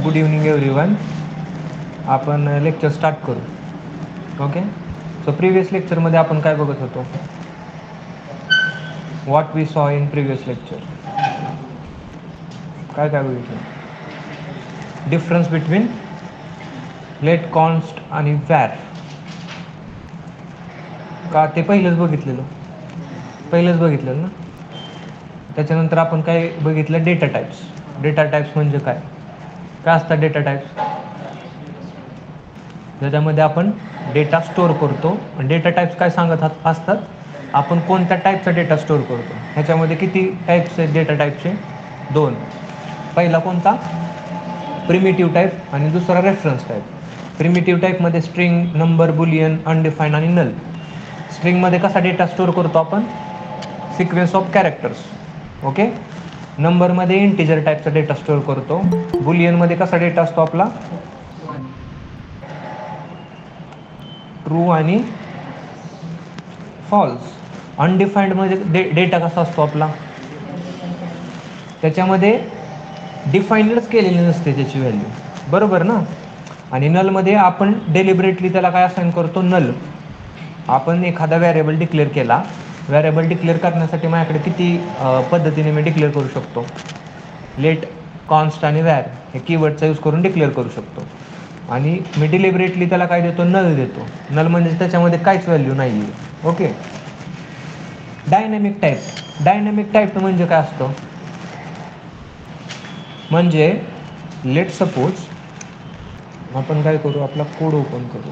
Good evening everyone. आपण lecture start करू. Okay. So previous लेक्चरमध्ये आपण काय बघत होतो? What we saw in previous lecture. काय काय बघितलं? डिफरन्स बिटवीन लेट, कॉन्स्ट आणि वॅर. का ते पहिलंच बघितलेलं ना. त्याच्यानंतर आपण काय बघितलं? Data types. डेटा टाईप्स म्हणजे काय असतात डेटा टाईप्स? ज्याच्यामध्ये आपण डेटा स्टोअर करतो. डेटा टाईप्स काय सांगत असतात? आपण कोणत्या टाईपचा डेटा स्टोअर करतो. ह्याच्यामध्ये किती टाईप्स आहेत डेटा टाईपचे? 2. पहिला कोणता? प्रिमिटिव्ह टाईप आणि दुसरा रेफरन्स टाईप. प्रिमिटिव्ह टाईपमध्ये स्ट्रिंग, नंबर, बुलियन, अनडिफाईन्ड आणि नल. स्ट्रिंगमध्ये कसा डेटा स्टोअर करतो आपण? Sequence of characters. ओके. नंबरमध्ये इंटिजर टाईपचा डेटा स्टोअर करतो. बुलियनमध्ये कसा डेटा असतो आपला? ट्रू आणि फॉल्स. अनडिफाईन्डमध्ये डेटा कसा असतो आपला? त्याच्यामध्ये डिफाईनच केलेली नसते त्याची व्हॅल्यू, बरोबर ना. आणि नलमध्ये आपण डेलिबरेटली त्याला काय असाइन करतो? नल. आपण एखादा व्हेरिएबल डिक्लेअर केला. व्हेरिएबल डिक्लेअर करण्यासाठी माझ्याकडे किती पद्धतीने मी डिक्लेअर करू शकतो? लेट, कॉन्स्ट आणि वॅर हे कीवर्डचा यूज करून डिक्लेअर करू शकतो. आणि मी डिलिबरेटली त्याला काय देतो? नल देतो. नल म्हणजे त्याच्यामध्ये काहीच व्हॅल्यू नाही आहे. Okay. Dynamic type. Dynamic type म्हणजे काय असतं? म्हणजे लेट सपोज आपण काय करू? आपला कोड ओपन करू.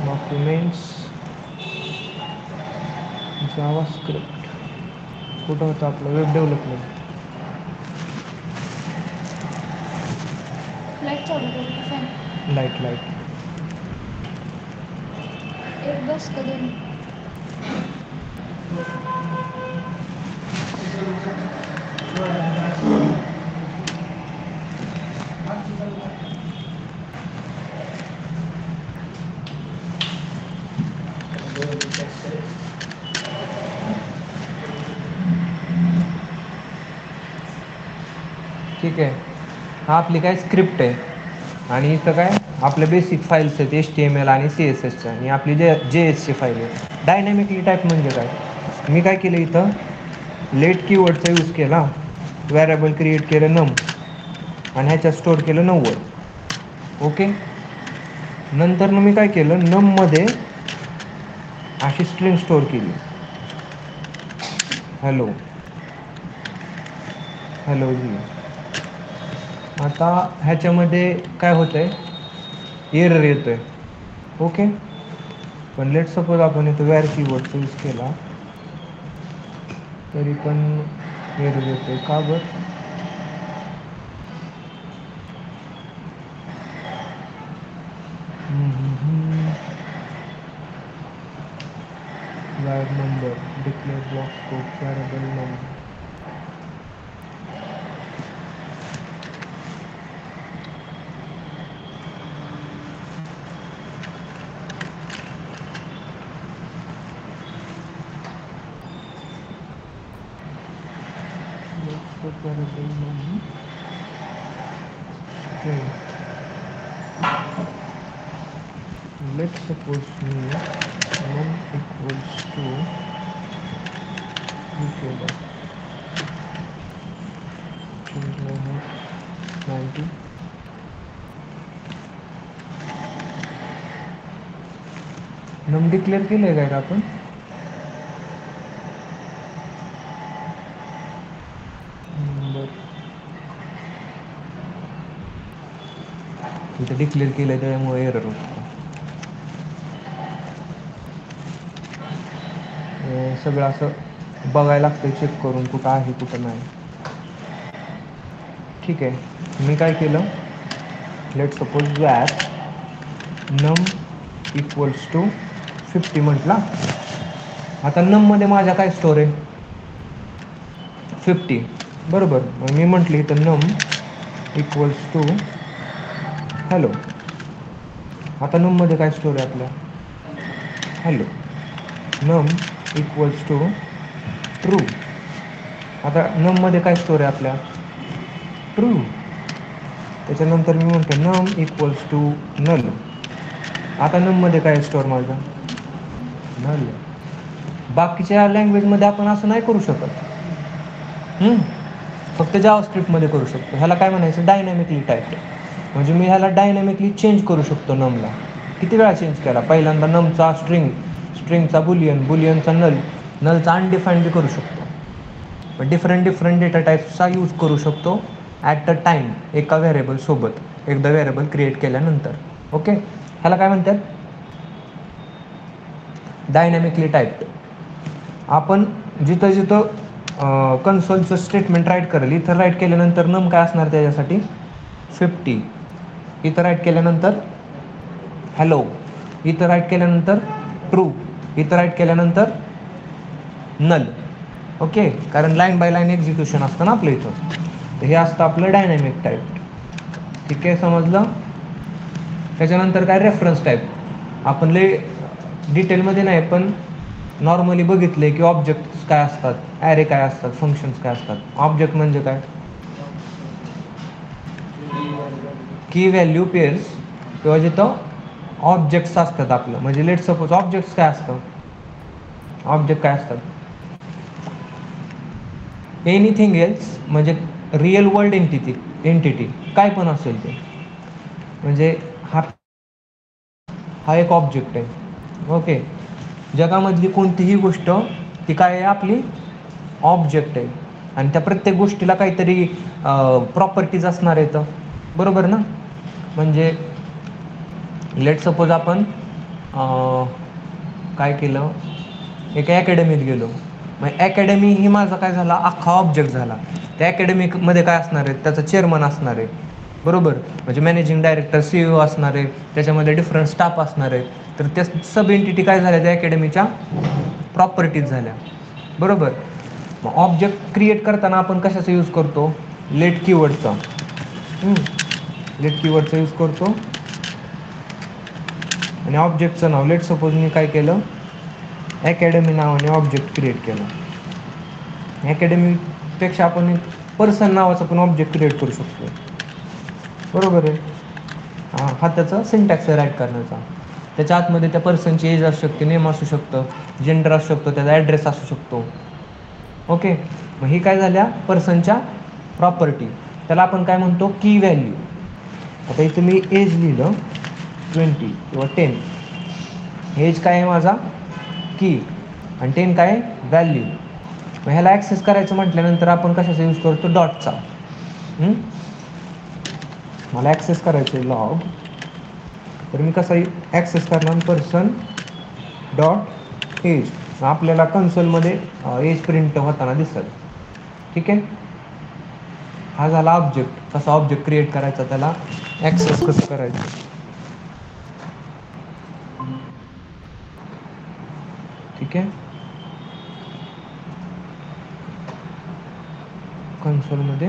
Documents, JavaScript. कुठं होतं आपलं? Web development. लाईट चालू करू का फॅन? लाईट एक बस का दोन? ठीक आहे. हा आपली काय स्क्रिप्ट आहे. आणि इथं काय आपल्या बेसिक फाईल्स आहेत, HTML आणि CSSच्या. आणि आपली JSची फाईल आहे. डायनॅमिकली टाईप म्हणजे काय? मी काय केलं इथं? लेट कीवर्डचा यूज केला. व्हेरिएबल क्रिएट केलं नम आणि ह्याच्यात स्टोअर केलं 90. ओके. नंतर मी काय केलं? नममध्ये अशी स्ट्रिंग स्टोअर केली. हॅलो जी. आता ह्याच्यामध्ये काय होतंय? एरर येतोय. ओके. पण लेट सपोज आपण इथं वॅर कीवर्डचा यूज केला तरी पण एरर येतोय. का बरं? Where number, declare block scope, variable number. Let's suppose num equals to केलं 90. नम डिक्लेअर केलंय काय का आपण? इथं डिक्लेअर केलंय त्यामुळे एरर होतं. सगळं असं बघायला लागतं चेक करून कुठं आहे कुठं नाही. ठीक आहे. मी काय केलं? लेट सपोज वॅर नम इक्वल्स टू 50 म्हटला. आता नममध्ये माझ्या काय स्टोअर आहे? 50, बरोबर. मग मी म्हटलं इथं नम इक्वल्स टू हॅलो. आता नममध्ये काय स्टोअर आहे आपल्या? हॅलो. नम इक्वल्स टू ट्रू. आता नममध्ये काय स्टोर आहे आपल्या, ट्रू. त्याच्यानंतर मी म्हणतो नम इक्वल्स टू नल. आता नममध्ये काय स्टोर माझा, नल. बाकीच्या लँग्वेजमध्ये आपण असं नाही करू शकत. फक्त जावास्क्रिप्टमध्ये करू शकतो. ह्याला काय म्हणायचं, डायनॅमिकली टाईप्ड. म्हणजे मी ह्याला डायनॅमिकली चेंज करू शकतो नमला. किती वेळा चेंज केला, पहिल्यांदा नमचा स्ट्रिंग, स्ट्रिंगचा बुलियन, बुलियनचा नल, नलचा अनडिफाईंड बी करू शकतो. डिफरंट डेटा टाईप्सचा यूज करू शकतो ॲट अ टाईम, एका व्हेरिएबल सोबत, एकदा व्हेरिएबल क्रिएट केल्यानंतर. ओके, ह्याला काय म्हणतात, डायनॅमिकली टाईप्ड. आपण जिथं जिथं कन्सोलचं स्टेटमेंट राईट करेल, इथं राईट केल्यानंतर नम काय असणार त्याच्यासाठी, 50. इथं राईट केल्यानंतर हॅलो, इथं राईट केल्यानंतर ट्रू, इथं राईट केल्यानंतर नल. ओके, कारण लाईन बाय लाईन एक्झिक्युशन असतं ना आपलं इथं. तर हे असतं आपलं डायनॅमिक टाईप. ठीक आहे, समजलं. त्याच्यानंतर काय, रेफरन्स टाईप. आपण लय डिटेलमध्ये नाही, पण नॉर्मली बघितले की ऑब्जेक्ट्स काय असतात, ॲरे काय असतात, फंक्शन्स काय असतात. ऑब्जेक्ट म्हणजे काय, की व्हॅल्यू पेअर्स, किंवा जिथं ऑब्जेक्ट्स असतात आपलं. म्हणजे लेट सपोज ऑब्जेक्ट्स काय असतं, ऑब्जेक्ट काय असतात, एनिथिंग एल्स, म्हणजे रिअल वर्ल्ड एंटिटी काय पण असेल ते. म्हणजे हा एक ऑब्जेक्ट आहे. ओके, जगामधली कोणतीही गोष्ट ती काय आहे, आपली ऑब्जेक्ट आहे. आणि त्या प्रत्येक गोष्टीला काहीतरी प्रॉपर्टीज असणार आहेत, बरोबर ना. म्हणजे लेट सपोज आपण काय केलं, एका अकॅडमीत गेलो. मग अकॅडमी ही माझा काय झाला, अख्खा ऑब्जेक्ट झाला. त्या अकॅडमीमध्ये काय असणार आहे, त्याचा चेअरमन असणार आहे, बरोबर. म्हणजे मॅनेजिंग डायरेक्टर, CEO असणार आहे, त्याच्यामध्ये डिफरंट स्टाफ असणार आहे. तर त्या सब एंटिटी काय झाल्या, त्या अकॅडमीच्या प्रॉपर्टीज झाल्या, बरोबर. मग ऑब्जेक्ट क्रिएट करताना आपण कशाचा यूज करतो, लेट कीवर्डचा. लेट कीवर्डचा यूज करतो. आणि ऑब्जेक्टचं नाव, लेट सपोज मी काय केलं, अकॅडमी नावाने ऑब्जेक्ट क्रिएट केलं. अकॅडमीपेक्षा आपण एक पर्सन नावाचा पण ऑब्जेक्ट क्रिएट करू शकतो, बरोबर आहे. हा त्याचा सिंटॅक्स आहे राईट करण्याचा. त्याच्या आतमध्ये त्या पर्सनची एज असू शकते, नेम असू शकतं, जेंडर असू शकतो, त्याचा ॲड्रेस असू शकतो. ओके, मग ही काय झाल्या पर्सनच्या प्रॉपर्टी. त्याला आपण काय म्हणतो, की व्हॅल्यू. आता इथं मी एज लिहिलं 20 किंवा 10. एज काय आहे माझा, की, आणि 10 काय आहे, व्हॅल्यू. मग ह्याला ॲक्सेस करायचं म्हटल्यानंतर आपण कशाचा यूज करतो, डॉटचा. मला ॲक्सेस करायचं आहे लॉग, तर मी कसा ॲक्सेस करणार, पर्सन डॉट एज. आपल्याला कन्सोलमध्ये एज प्रिंट होताना दिसेल. ठीक आहे, हा झाला ऑब्जेक्ट. कसा ऑब्जेक्ट क्रिएट करायचा, त्याला ॲक्सेस कसं करायचं. ठीक आहे, कन्सोलमध्ये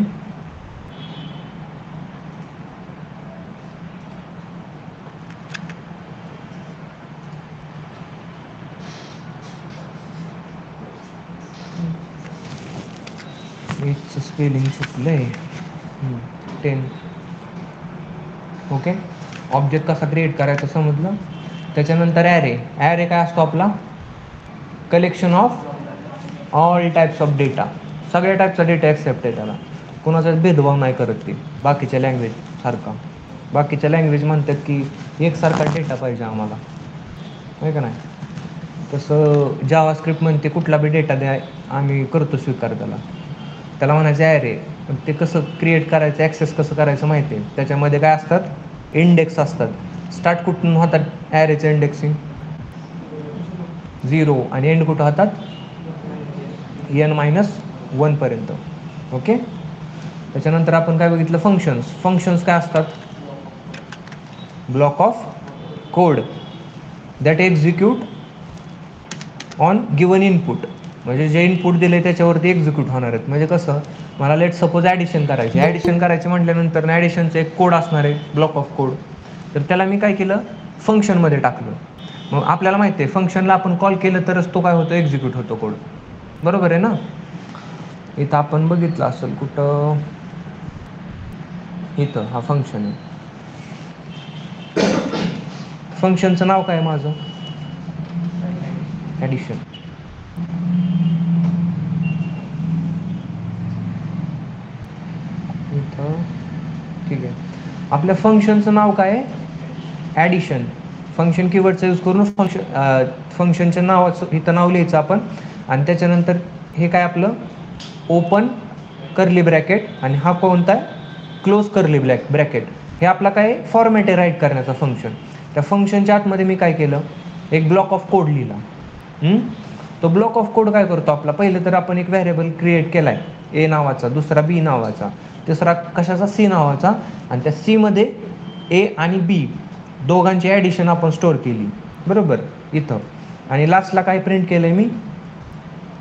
एजचं स्पेलिंग चुकलंय, 10. ओके, ऑब्जेक्ट कसा क्रिएट करायचा समजलं. त्याच्यानंतर ॲरे. ॲरे काय असतो आपला, collection of all types of data. सगळ्या टाईपचा डेटा ॲक्सेप्ट आहे त्याला, कोणाचाच भेदभाव नाही करत ती, बाकीच्या लँग्वेज सारखा. बाकीच्या लँग्वेज म्हणतात की एकसारखा डेटा पाहिजे आम्हाला, आहे का नाही. तसं जावास्क्रिप्ट म्हणते कुठला बी डेटा द्या, आम्ही करतो स्वीकार त्याला. त्याला म्हणायचं ॲरे. पण ते कसं क्रिएट करायचं, ॲक्सेस कसं करायचं माहिती आहे. त्याच्यामध्ये काय असतात, इंडेक्स असतात. स्टार्ट कुठून होतात ॲरेचं इंडेक्सिंग, 0, आणि एंड कुठं होतात, n-1 पर्यंत. ओके, त्याच्यानंतर आपण काय बघितलं, फंक्शन्स. फंक्शन्स काय असतात, block of code that execute on given input. म्हणजे जे इनपुट दिले त्याच्यावरती एक्झिक्यूट होणार आहेत. म्हणजे कसं, मला लेट सपोज ॲडिशन करायची. ॲडिशन करायची म्हटल्यानंतर ॲडिशनचं एक कोड असणार आहे, ब्लॉक ऑफ कोड. तर त्याला मी काय केलं, फंक्शनमध्ये टाकलं. मग आपल्याला माहिती आहे फंक्शनला आपण कॉल केलं तरच तो काय होतो, एक्झिक्यूट होतो कोड, बरोबर आहे ना. इथं आपण बघितलं असेल कुठं, इथं हा फंक्शन आहे. फंक्शनचं नाव काय माझं? ॲडिशन. इथं ठीक आहे. आपल्या फंक्शनचं नाव काय आहे? ॲडिशन. फंक्शन कीवर्डचा यूज करून फंक्शनच्या नावाचं इथं नाव लिहायचं आपण, आणि त्याच्यानंतर हे काय आपलं ओपन कर्ली ब्रॅकेट, आणि हा कोणता आहे क्लोज कर्ली ब्रॅकेट. हे आपला काय फॉर्मॅट आहे राईट करण्याचा फंक्शन. त्या फंक्शनच्या आतमध्ये मी काय केलं, एक ब्लॉक ऑफ कोड लिहिला. तो ब्लॉक ऑफ कोड काय करतो आपला, पहिलं तर आपण एक व्हेरिएबल क्रिएट केला आहे ए नावाचा, दुसरा बी नावाचा, तिसरा कशाचा सी नावाचा, आणि त्या सी मध्ये ए आणि बी दोघांची ॲडिशन आपण स्टोअर केली, बरोबर इथं. आणि लास्टला काय प्रिंट केलं आहे मी,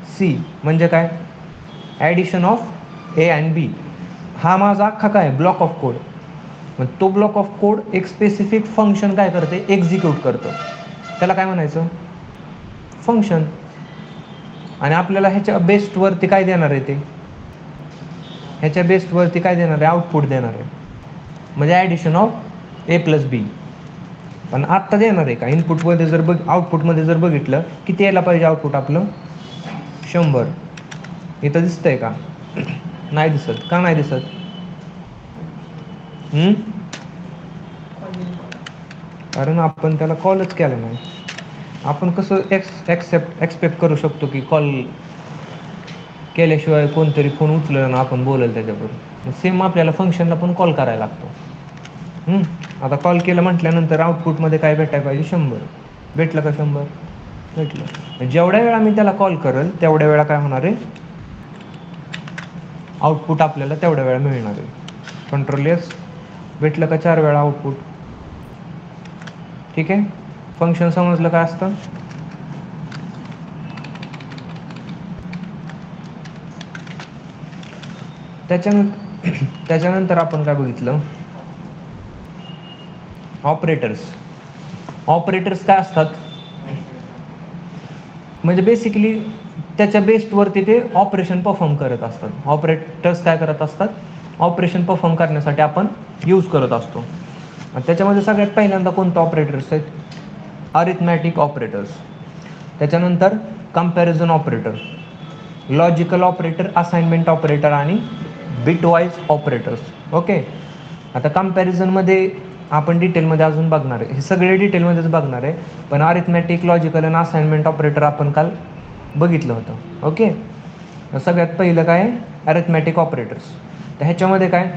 सी, म्हणजे काय ॲडिशन ऑफ ए अँड बी. हा माझा अख्खा काय ब्लॉक ऑफ कोड. मग तो ब्लॉक ऑफ कोड एक स्पेसिफिक फंक्शन काय करते, एक्झिक्यूट करतं. त्याला काय म्हणायचं, फंक्शन. आणि आपल्याला ह्याच्या बेस्टवरती काय देणार आहे, ते ह्याच्या बेस्टवरती काय देणार आहे, आउटपुट देणार आहे, म्हणजे ॲडिशन ऑफ ए प्लस बी. पण आत्ता देणार आहे का, इनपुटमध्ये जर आउटपुटमध्ये जर बघितलं किती यायला पाहिजे आउटपुट आपलं, 100. इथं दिसतंय का, नाही दिसत. का नाही दिसत, कारण आपण त्याला कॉलच केला नाही. आपण कसं एक्सपेक्ट करू शकतो की कॉल केल्याशिवाय कोणतरी फोन उचललं ना आपण बोलेल त्याच्याबरोबर. सेम आपल्याला फंक्शनला पण कॉल करायला लागतो. आता कॉल केलं म्हटल्यानंतर आउटपुटमध्ये काय भेटायला पाहिजे, 100. भेटलं का 100, भेटलं. जेवढ्या वेळा मी त्याला कॉल करेल तेवढ्या वेळा काय होणार आहे, आउटपुट आपल्याला तेवढ्या वेळा मिळणार आहे. कंट्रोल एस, भेटलं का 4 वेळा आउटपुट. ठीक आहे, फंक्शन समजलं काय असतं. त्याच्यानंतर आपण काय बघितलं, ऑपरेटर्स. ऑपरेटर्स काय असतात, म्हणजे बेसिकली त्याच्या बेस्टवरती ते ऑपरेशन परफॉर्म करत असतात. ऑपरेटर्स काय करत असतात, ऑपरेशन परफॉर्म करण्यासाठी आपण यूज करत असतो. आणि त्याच्यामध्ये सगळ्यात पहिल्यांदा कोणतं ऑपरेटर्स आहेत, अरिथमॅटिक ऑपरेटर्स. त्याच्यानंतर comparison operator, logical operator, assignment operator आणि बिटवाईज ऑपरेटर्स. ओके. आता कंपॅरिझनमध्ये आपण डिटेलमध्ये अजून बघणार आहे, हे सगळे डिटेलमध्येच बघणार आहे. पण अरिथमॅटिक, लॉजिकल आणि असाइनमेंट ऑपरेटर आपण काल बघितलं होतं. ओके. सगळ्यात पहिलं काय, अरिथमॅटिक ऑपरेटर्स. तर ह्याच्यामध्ये काय,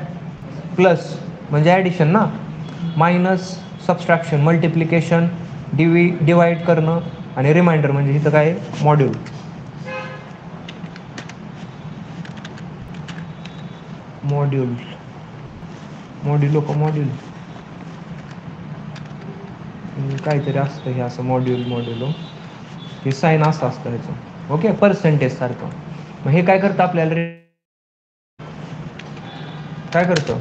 प्लस म्हणजे ॲडिशन ना, मायनस सबस्ट्रॅक्शन, मल्टिप्लिकेशन, डिवाइड करणं, आणि रिमाइंडर म्हणजे इथं काय मॉड्यूल. मॉड्यूल काहीतरी असतं हे असं, मॉड्यूल हे साईन असं असतं ह्याचं. ओके, पर्सेंटेज सारखं. मग हे काय करतं आपल्याला, काय करतं,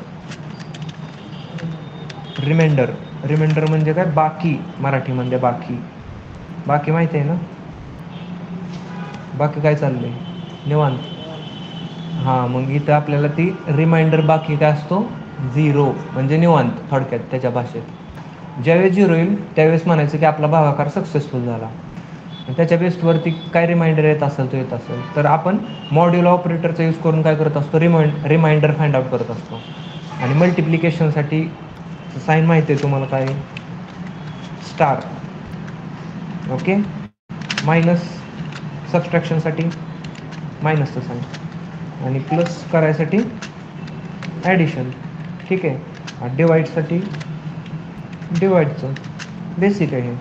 रिमाइंडर म्हणजे काय, बाकी. मराठीमध्ये बाकी माहिती आहे ना, बाकी काय चाललंय, निवांत. हां, मग इथं आपल्याला ती रिमाइंडर बाकी काय असतो, 0 म्हणजे निवांत थोडक्यात त्याच्या भाषेत. ज्यावेळेस 0 येईल त्यावेळेस म्हणायचं की आपला भागाकार सक्सेसफुल झाला. त्याच्या बेस्टवरती काय रिमाइंडर येत असेल तो येत असेल तर आपण मॉड्यूल ऑपरेटरचा यूज करून काय करत असतो, रिमाइंडर फाइंड आउट करत असतो. आणि मल्टिप्लिकेशनसाठी साईन माहिती आहे तुम्हाला, काय स्टार. ओके. मायनस सबस्ट्रॅक्शनसाठी मायनसचं साईन, आणि प्लस करायसाठी ॲडिशन. ठीक आहे. डिवाईडसाठी डिवाईडचं. बेसिक आहे हे.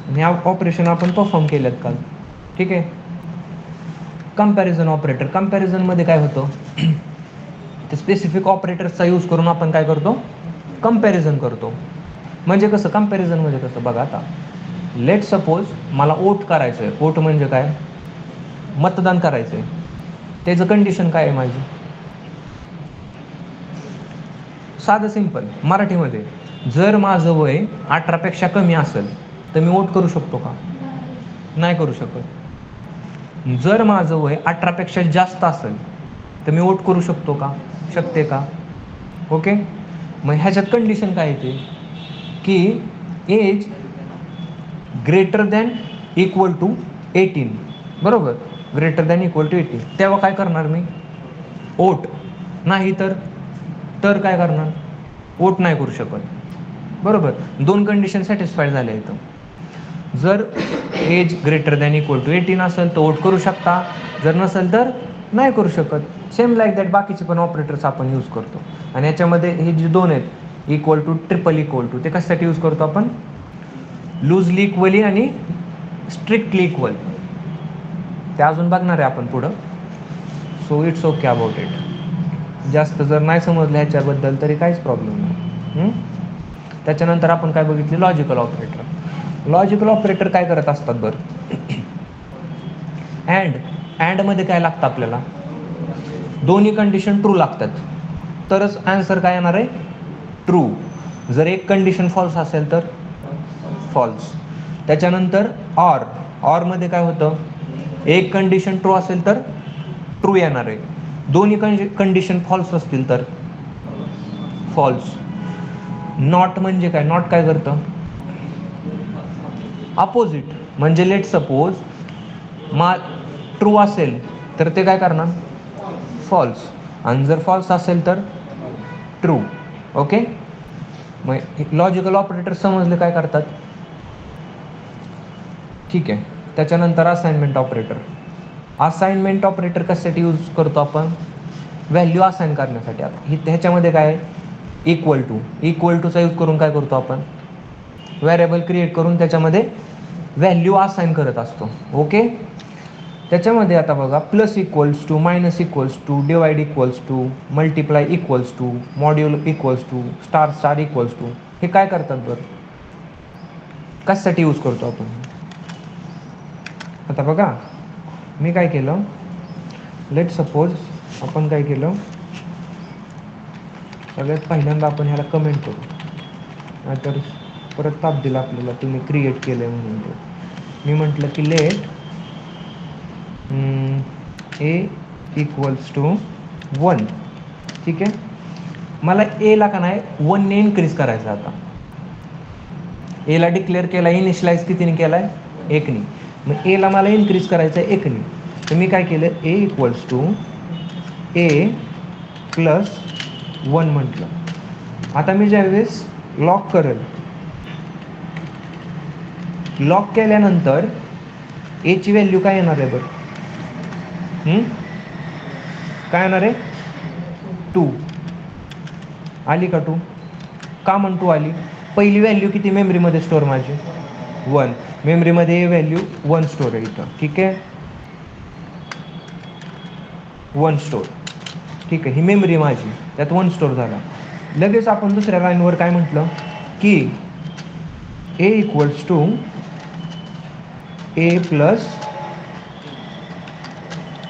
आणि ऑपरेशन आपण परफॉर्म केलेत काल. ठीक आहे. कंपॅरिझन ऑपरेटर, कंपॅरिझनमध्ये काय होतं, ते स्पेसिफिक ऑपरेटर्सचा यूज करून आपण काय करतो, कंपॅरिझन करतो. म्हणजे कसं, कंपॅरिझनमध्ये कसं बघा, आता लेट सपोज मला वोट करायचं आहे. वोट म्हणजे काय, मतदान करायचं आहे. त्याचं कंडिशन काय आहे माझी, साधं सिंपल मराठीमध्ये, जर माझं वय 18पेक्षा कमी असेल तर मी वोट करू शकतो का, नाही करू शकत. जर माझं वय 18पेक्षा जास्त असेल तर मी वोट करू शकतो का? शकते का? ओके. मग ह्याच्यात कंडिशन काय येते की age greater than equal to 18, बरोबर, ग्रेटर दॅन इक्वल टू 18. तेव्हा काय करणार मी? वोट. नाही तर काय करणार? वोट नाही करू शकत, बरोबर. दोन कंडिशन सॅटिस्फाईड झाल्या इथं. जर age greater than equal to 18 असेल तर वोट करू शकता, जर नसेल तर नाही करू शकत. सेम लाईक दॅट बाकीचे पण ऑपरेटर्स आपण यूज करतो. आणि याच्यामध्ये हे जे दोन आहेत equal to, triple equal to, ते कशासाठी यूज करतो आपण? लूजली इक्वली आणि स्ट्रिक्टली इक्वल. ते अजून बघणार आहे आपण पुढं. So it's okay about it. जास्त जर नाही समजलं ह्याच्याबद्दल तरी काहीच प्रॉब्लेम नाही. त्याच्यानंतर आपण काय बघितले? Logical operator. लॉजिकल ऑपरेटर काय करत असतात बरं? अँडमध्ये काय लागतं आपल्याला? दोन्ही कंडिशन ट्रू लागतात तरच आन्सर काय येणार आहे? ट्रू. जर एक कंडिशन फॉल्स असेल तर फॉल्स. त्याच्यानंतर ऑरमध्ये काय होतं? एक कंडिशन ट्रू असेल तर ट्रू येणार आहे, दोन्ही कंडिशन फॉल्स असतील तर फॉल्स. नॉट म्हणजे काय? नॉट काय करतं? अपोजिट. म्हणजे लेट सपोज ट्रू असेल तर ते काय करणार? फॉल्स. आणि जर फॉल्स असेल तर ट्रू. ओके. मग लॉजिकल ऑपरेटर समजले काय करतात? ठीक आहे. त्याच्यानंतर असाइनमेंट ऑपरेटर. असाइनमेंट ऑपरेटर कशासाठी यूज करतो आपण? व्हॅल्यू असाइन करण्यासाठी. आता ह्याच्यामध्ये काय? इक्वल टूचा यूज करून काय करतो आपण? व्हेरिएबल क्रिएट करून त्याच्यामध्ये व्हॅल्यू असाइन करत असतो. ओके. त्याच्यामध्ये आता बघा, plus equals to, minus equals to, divide equals to, multiply equals to, module equals to, star equals to, हे काय करतात बरं? कशासाठी यूज करतो आपण? आता बघा, मी काय केलं, लेट सपोज आपण काय केलं, सगळ्यात पहिल्यांदा आपण ह्याला कमेंट करू, नाहीतर परत ताप दिला आपल्याला तुम्ही क्रिएट केलं आहे म्हणून. मी म्हटलं की लेट ए इक्वल्स टू 1. ठीक आहे. मला एला का नाही 1ने इन्क्रीज करायचं. आता एला डिक्लेअर केला, इनिशियलाइज कितीने केला आहे? 1ने. मग एला मला इन्क्रीज करायचं आहे 1ने. तर मी काय केलं? ए इक्वल्स टू ए प्लस 1 म्हटलं. आता मी ज्यावेळेस लॉक करेल, लॉक केल्यानंतर एची व्हॅल्यू काय येणार आहे बरं? काय येणार आहे? 2. आली का 2? का म्हण 2 आली? पहिली व्हॅल्यू किती मेमरीमध्ये स्टोअर माझी? 1. मेमरीमध्ये व्हॅल्यू 1 स्टोअर आहे इथं. ठीक आहे. 1 स्टोअर. ठीक आहे. ही मेमरी माझी, त्यात 1 स्टोअर झाला. लगेच आपण दुसऱ्या लाईनवर काय म्हटलं की ए इक्वल्स टू ए प्लस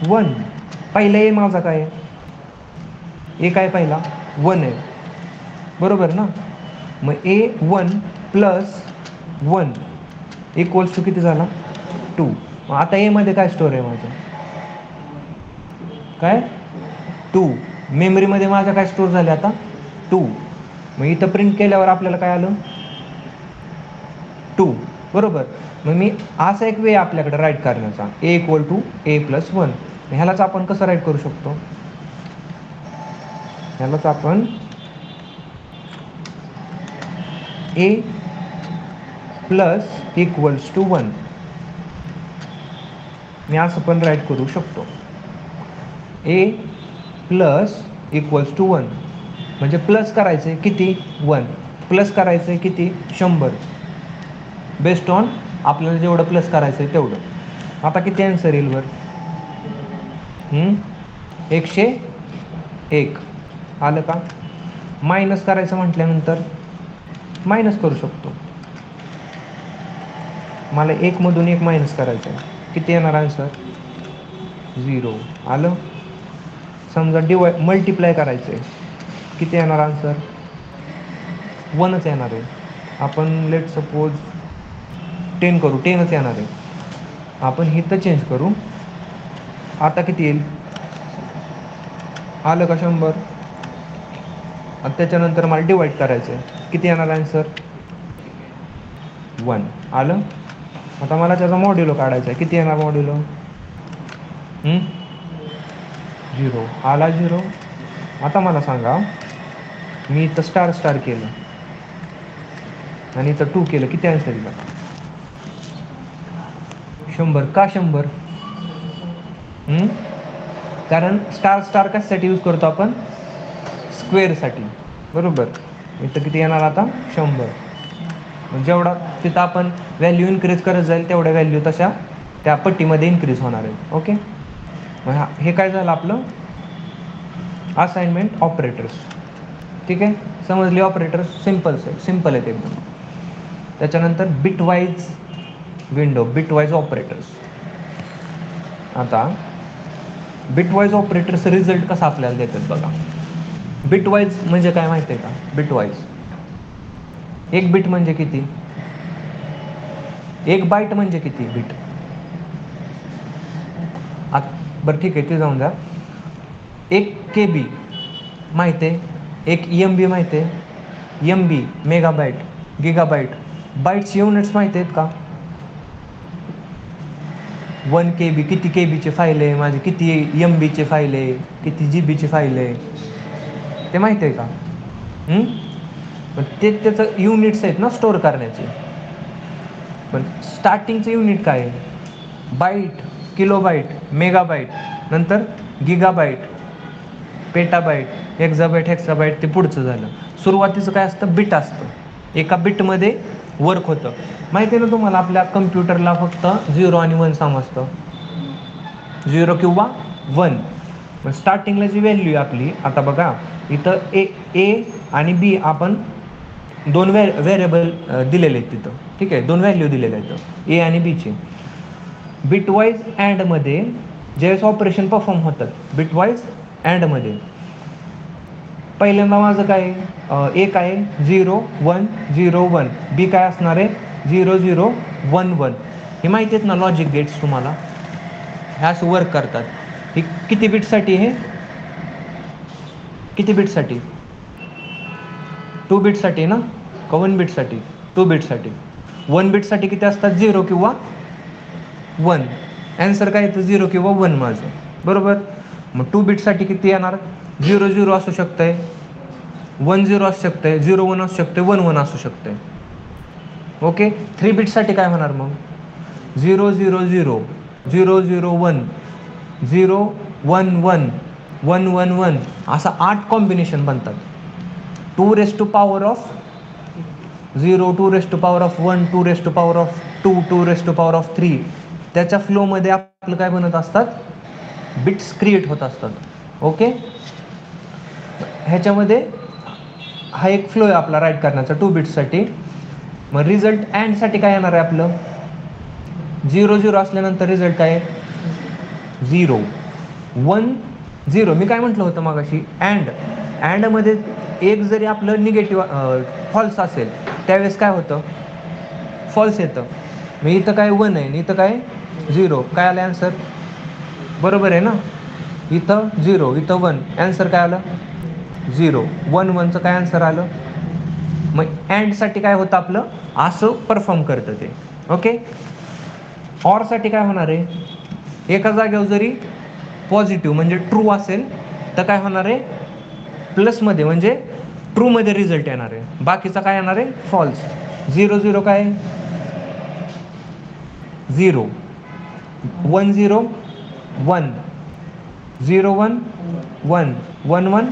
1. पहिला ए माझा काय आहे? ए काय पहिला? 1 आहे, बरोबर ना. मग ए 1 प्लस 1 इक्वल्स टू किती झाला? 2. मग आता ए मध्ये काय स्टोअर आहे माझं? काय? 2. मेमरीमध्ये माझ्या काय स्टोअर झाले आता? 2. मग इथं प्रिंट केल्यावर आपल्याला काय आलं? 2, बरोबर. मग मी असा एक वे आपल्याकडे राईट करण्याचा, ए इक्वल टू ए प्लस 1. ह्यालाच आपण कसं राईट करू शकतो? ह्यालाच आपण ए प्लस इक्वल्स टू 1, मी असं पण राईट करू शकतो. ए प्लस इक्वल्स टू 1 म्हणजे प्लस करायचं आहे किती? 1. प्लस करायचं आहे किती? 100. बेस्ड ऑन आपल्याला जेवढं प्लस करायचं आहे तेवढं. आता किती आन्सर येईल वर? 101. आलं का? मायनस करायचं म्हटल्यानंतर मायनस करू शकतो. मला 1 मधून 1 मायनस करायचं आहे, किती येणार आन्सर? 0. आलं. समजा मल्टिप्लाय करायचं आहे, किती येणार आन्सर? 1च येणार आहे. आपण लेट सपोज 10 करू, 10च येणार आहे. आपण इथं चेंज करू, आता किती येईल? आलं का 100? आणि त्याच्यानंतर मला डिवाईड करायचं आहे. किती येणार आन्सर? 1. आलं? आता मला त्याचा मॉड्युलो काढायचा आहे. किती येणार मॉड्युलो? 0. आला 0. आता मला सांगा, मी इथं स्टार स्टार केलं आणि इथं 2 केलं, किती आन्सर येईल? 100. का 100? कारण स्टार स्टार कशासाठी यूज करतो आपण? स्क्वेअरसाठी, बरोबर. इथं किती येणार आता? 100. जेवढा तिथं आपण व्हॅल्यू इन्क्रीज करत जाईल तेवढ्या व्हॅल्यू तशा त्या पट्टीमध्ये इन्क्रीज होणार आहे. ओके, हे काय झालं आपलं असाइनमेंट ऑपरेटर्स. ठीक आहे, समजली ऑपरेटर्स? सिम्पल आहेत एकदम. त्याच्यानंतर बिटवाईज विंडो, बिटवाईज ऑपरेटर्स. आता बिटवाईज ऑपरेटर्स रिझल्ट कसा आपल्याला देतात बघा. बिटवाईज म्हणजे काय माहिती आहे का? बिटवाईज, एक बिट म्हणजे किती? एक बाईट म्हणजे किती बिट? बरं ठीक आहे, ते जाऊन द्या. 1 KB माहिती आहे, 1 MB माहिती आहे, MB मेगाबाईट, गिगाबाईट. बाईट्स युनिट्स माहिती आहेत का? 1 KB किती KBची फाईल आहे माझी, किती MBची फाईल आहे, किती GB ची फाईल आहे, ते माहिती आहे का? पण ते त्याचं युनिट्स आहेत ना स्टोअर करण्याचे. पण स्टार्टिंगचं युनिट काय आहे? बाईट, किलोबाईट, मेगाबाईट, नंतर गिगाबाईट, पेटाबाईट, एक्झाबाईट, हेक्साबाईट, ते पुढचं झालं. सुरुवातीचं काय असतं? बिट असतं. एका बिटमध्ये वर्क होतं. माहिती आहे ना तुम्हाला, आपल्या कम्प्युटरला फक्त 0 आणि 1 समजतं, 0 किंवा 1. पण स्टार्टिंगला जी व्हॅल्यू आहे आपली, आता बघा इथं ए आणि बी आपण 2 व्हेरिएबल दिलेले आहेत तिथं. ठीक आहे, 2 व्हॅल्यू दिलेल्या आहेत ए आणि बीचे. बिटवाईज अँडमध्ये ज्यावेळेस ऑपरेशन परफॉर्म होतात, बिटवाईज अँडमध्ये पहिल्यांदा माझं काय ए काय 0 1 0 1, बी काय असणार आहे 0 0 1 1. हे माहिती आहेत ना लॉजिक गेट्स तुम्हाला, ह्या असं वर्क करतात. हे किती बिटसाठी? हे किती बिटसाठी? 2 बिटसाठी ना, का 1 बिटसाठी? 2 बिटसाठी. 1 बिटसाठी किती असतात? 0 किंवा 1. ॲन्सर काय येतं? 0 किंवा 1 माझं, बरोबर. मग 2 बिटसाठी किती येणार? 0 0 असू शकतंय, 1 0 असू शकतंय, 0 1 असू शकतंय, 1 1 असू शकतंय. ओके. 3 बिटसाठी काय होणार मग? 0 0 0 0 0 1 0 1 1 1 1 1, असं 8 कॉम्बिनेशन बनतात. 2 raised to power of 0, 2 raised to power of 1, 2 raised to power of 2, 2 raised to power of 3. त्याच्या फ्लोमध्ये आपलं काय बनत असतात? बिट्स क्रिएट होत असतात. ओके, ह्याच्यामध्ये हा एक फ्लो आहे आपला राईट करण्याचा 2 बिट्ससाठी. मग रिझल्ट अँडसाठी काय येणार आहे आपलं? 0 0 असल्यानंतर रिझल्ट काय? 0 1 0. मी काय म्हटलं होतं मगाशी? अँडमध्ये एक जरी आपलं निगेटिव्ह फॉल्स असेल त्यावेळेस काय होतं? फॉल्स येतं. मग इथं काय 1 आहे, इथं काय 0. काय आलं ॲन्सर? बरोबर आहे ना, इथं 0 इथं 1, ॲन्सर काय आलं? 0 1 1चं काय ॲन्सर आलं? मग अँडसाठी काय होतं आपलं? असं परफॉर्म करतं ते. ओके. ऑरसाठी काय होणार आहे? एका जागेवर जरी पॉझिटिव्ह म्हणजे ट्रू असेल तर काय होणार आहे? प्लसमध्ये म्हणजे ट्रूमध्ये रिझल्ट येणार आहे, बाकीचा काय येणार आहे? फॉल्स. 0 0 काय? 0 1 0 1 0 1 1 1 1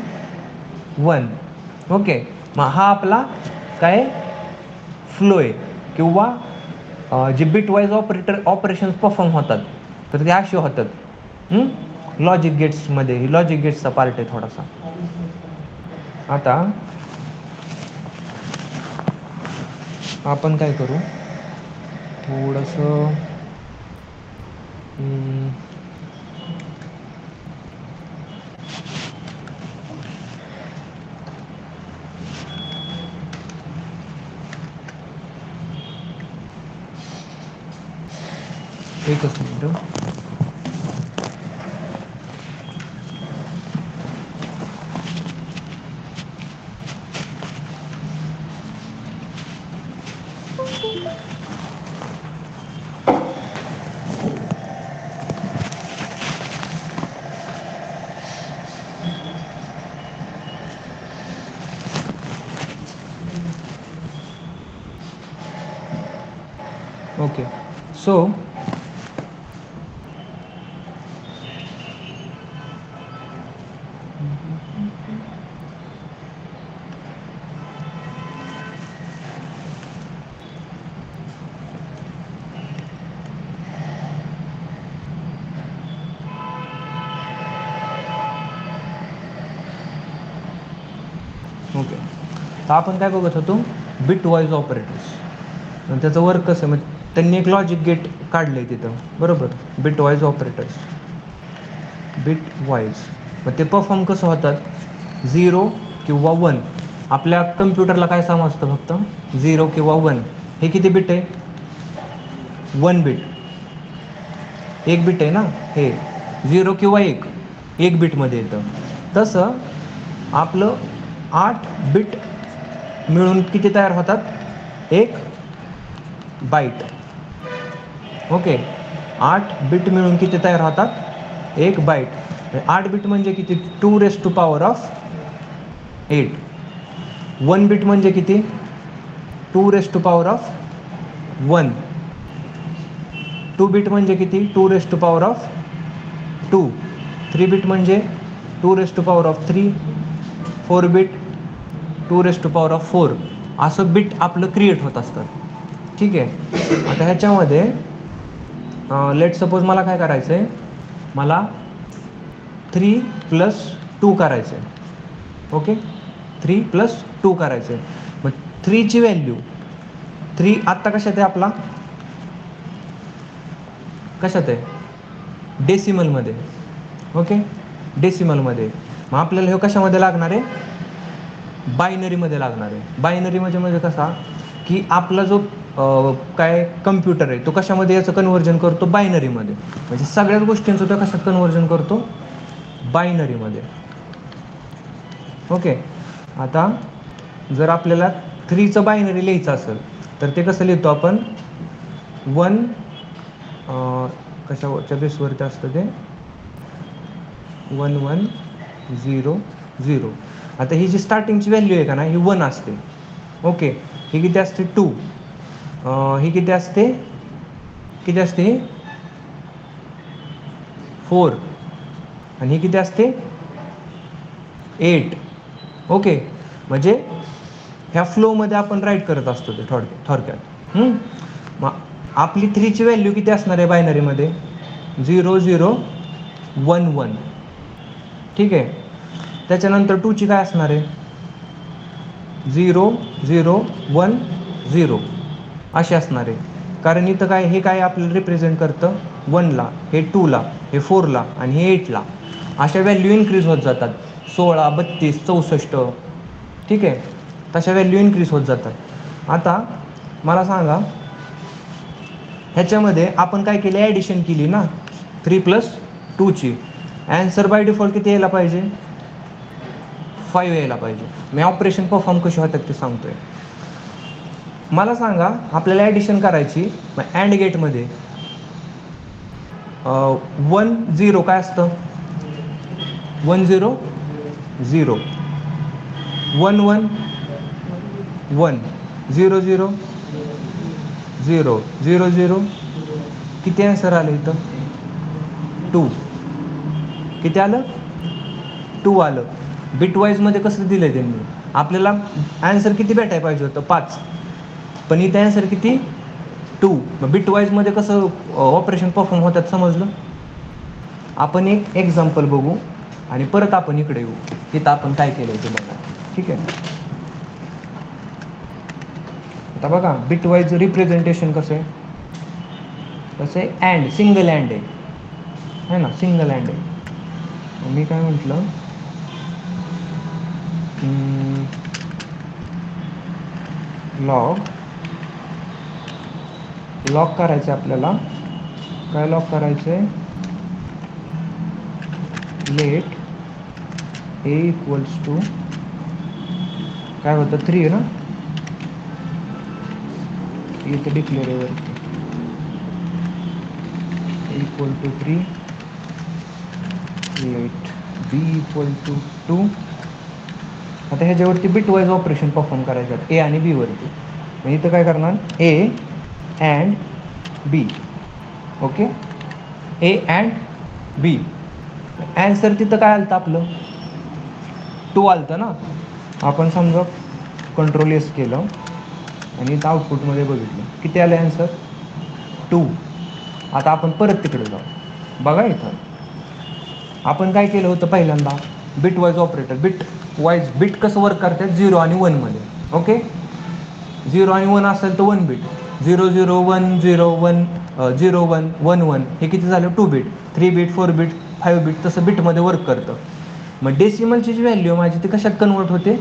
1. ओके. मग हा आपला काय फ्लो आहे, किंवा जे बिटवाईज ऑपरेशन्स परफॉर्म होतात तर ते असे होतात लॉजिक गेट्समध्ये. लॉजिक गेट्सचा पार्ट आहे थोडासा. आता आपण काय करू, थोडंसं एकच मिनिट. ओके. सो ओके, तर आपण काय बघत होतो, बिट वाईज ऑपरेटर्स. आणि त्याचं वर्क कसं, मग त्यांनी एक लॉजिक गेट काढलं आहे तिथं, बरोबर. Bit wise operators, bit wise. मग ते परफॉर्म कसं होतात, 0 किंवा 1. आपल्या कम्प्युटरला काय समजतं, फक्त 0 किंवा 1. हे किती बिट आहे, 1 बिट, 1 बिट आहे ना हे, 0 किंवा 1 बिटमध्ये येतं. तसं आपलं 8 बिट मिळून किती तयार होतात, 1 बाईट. ओके, 8 बिट मिळून किती तयार होतात, 1 बाईट. 8 बिट म्हणजे किती, 2⁸8. 1 बिट म्हणजे किती, 2⁻1. 2 बिट म्हणजे किती, 2⁻2. 3 बिट म्हणजे 2⁻3. 4 बिट 2⁻4. असं बिट आपलं क्रिएट होत असतं. ठीक आहे. आता ह्याच्यामध्ये लेट सपोज मला काय करायचं आहे, मला 3 + 2 करायचं आहे. ओके, 3 + 2 करायचं आहे. मग 3ची व्हॅल्यू, 3 आत्ता कशात आहे आपला, कशात आहे, डेसिमलमध्ये. ओके, डेसिमलमध्ये. मग आपल्याला हे कशामध्ये लागणार आहे, बायनरीमध्ये लागणार आहे. बायनरी म्हणजे कसा, की आपला जो काय कम्प्युटर आहे तो कशामध्ये याचं कन्व्हर्जन करतो, बायनरीमध्ये. म्हणजे सगळ्याच गोष्टींचं तो कशात कन्व्हर्जन करतो, बायनरीमध्ये. ओके, आता जर आपल्याला 3चं बायनरी लिहायचं असेल तर ते कसं लिहितो आपण, 1 कशाच्या बेसवरती असतं ते, 1 1 0 0. आता ही जी स्टार्टिंगची व्हॅल्यू आहे का ना, ही 1 असते. ओके, ही किती असते, 2. ही किती असते, 4. आणि ही किती असते, 8. ओके, म्हणजे ह्या फ्लोमध्ये आपण राईट करत असतो ते थोडक्यात. मग आपली 3ची व्हॅल्यू किती असणार आहे बायनरीमध्ये, 0 0 1 1. ठीक आहे. त्याच्यानंतर 2ची काय असणार आहे, 0 0 1 0 अशी असणार आहे. कारण इथं काय, हे काय आपल्याला रिप्रेझेंट करतं 1ला, हे 2ला, हे 4ला आणि हे 8ला. अशा व्हॅल्यू इन्क्रीज होत जातात, 16 32 64. ठीक आहे, तशा व्हॅल्यू इन्क्रीज होत जातात. आता मला सांगा, ह्याच्यामध्ये आपण काय केले, ॲडिशन केली ना 3 + 2ची. ॲन्सर बाय डिफॉल्ट किती यायला पाहिजे, 5 यायला पाहिजे. मी ऑपरेशन परफॉर्म कशी होतात ते सांगतोय. मला सांगा, आपल्याला ॲडिशन करायची, मग अँड गेटमध्ये 1 0 काय असतं, 1 0 0, 1 1 1, 0 0 0 0 0. किती ॲन्सर आलं इथं, 2. किती आलं, 2 आलं. बिटवाईजमध्ये कसं दिलं त्यांनी, आपल्याला ॲन्सर किती भेटायला पाहिजे होतं, 5. पण इथं ॲन्सर किती, 2. मग बिटवाईजमध्ये कसं ऑपरेशन परफॉर्म होतात समजलं. आपण एक एक्झाम्पल बघू आणि परत आपण इकडे येऊ, तिथं आपण काय केलं ते बघा. ठीक आहे. आता बघा, बिटवाईज रिप्रेझेंटेशन कसं आहे, अँड सिंगल अँड आहे ना, सिंगल अँड आहे. मी काय म्हटलं, लॉग करायचं आपल्याला. काय लॉग करायचं आहे, लेट a = काय होतं, 3 आहे ना, इथं डिक्लेअर आहे वरती, a = 3, लेट b = 2. आता ह्याच्यावरती बिटवाईज ऑपरेशन परफॉर्म करायचं ए आणि बी वरती. मग इथं काय करणार, A and B. Okay, A and B. Answer तिथं काय आलं आपलं 2 आलं ना. आपण समजा कंट्रोल एस केलं आणि इथं आउटपुटमध्ये बघितलं किती आलं ॲन्सर 2. आता आपण परत तिकडे जाऊ. बघा इथं आपण काय केलं होतं पहिल्यांदा बिट वाईज ऑपरेटर. बिट कसं वर्क करतात 0 आणि 1 मध्ये. ओके, 0 आणि 1 असेल तर 1 बिट. 0 0 1 0 1 0 1 1 1 हे किती झालं 2 बिट. 3 बिट 4 बिट 5 बिट तसं बिटमध्ये वर्क करतं. मग डेसिमलची जी व्हॅल्यू माझी ती कशात कन्वर्ट होते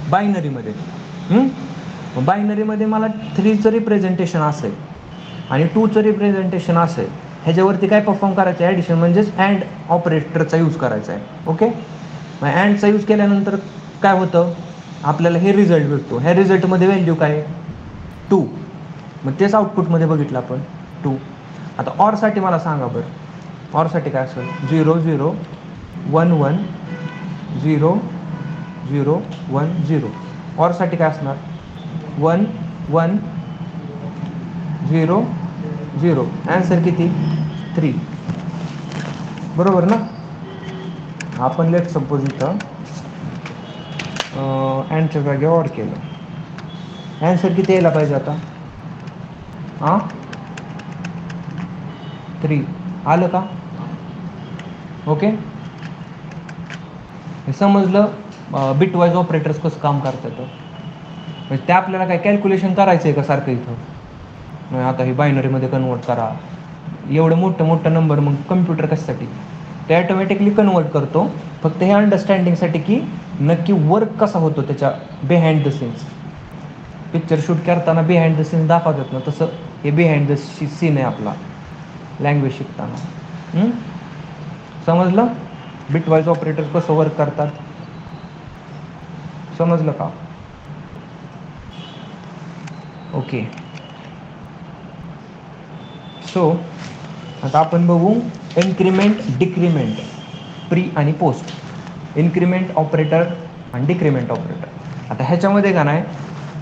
बायनरीमध्ये. मग बायनरीमध्ये मला 3चं रिप्रेझेंटेशन असेल आणि 2चं रिप्रेझेंटेशन असेल. ह्याच्यावरती काय परफॉर्म करायचं आहे ॲडिशन म्हणजेच अँड ऑपरेटरचा यूज करायचा आहे. ओके, मग अँडचा यूज केल्यानंतर काय होतं आपल्याला हे रिझल्ट भेटतो. ह्या रिझल्टमध्ये व्हॅल्यू काय आहे 2. मग तेच आउटपुटमध्ये बघितलं आपण 2. आता ऑरसाठी मला सांगा बरं ऑरसाठी काय असेल 0 0 1 1 0 0 1 0. ऑरसाठी काय असणार 1 1 0 0. ॲन्सर किती 3. बरोबर ना. आपण लेट सपोज इथं अँडच्या जागी ऑर केलं. ॲन्सर किती यायला पाहिजे आता 3 आलं का. ओके, हे समजलं बिट वाईज ऑपरेटर्स कसं काम करतात. म्हणजे ते आपल्याला काय कॅल्क्युलेशन करायचं आहे का सारखं इथं आता हे बायनरीमध्ये कन्वर्ट करा एवढं मोठं नंबर. मग कम्प्युटर कशासाठी ते ॲटोमॅटिकली कन्वर्ट करतो. फक्त हे अंडरस्टँडिंगसाठी की नक्की वर्क कसा होतो त्याच्या behind the scenes. Picture shoot करताना बिहाइंड द सीन्स दाखवतात ना तसं हे बिहाइंड द सीन आहे आपला लँग्वेज शिकताना. समजलं बिटवाईज ऑपरेटर कसं वर्क करतात समजलं का. ओके, सो आता आपण बघू इन्क्रीमेंट डिक्रीमेंट प्री आणि पोस्ट. इन्क्रीमेंट ऑपरेटर आणि डिक्रीमेंट ऑपरेटर. आता ह्याच्यामध्ये का नाही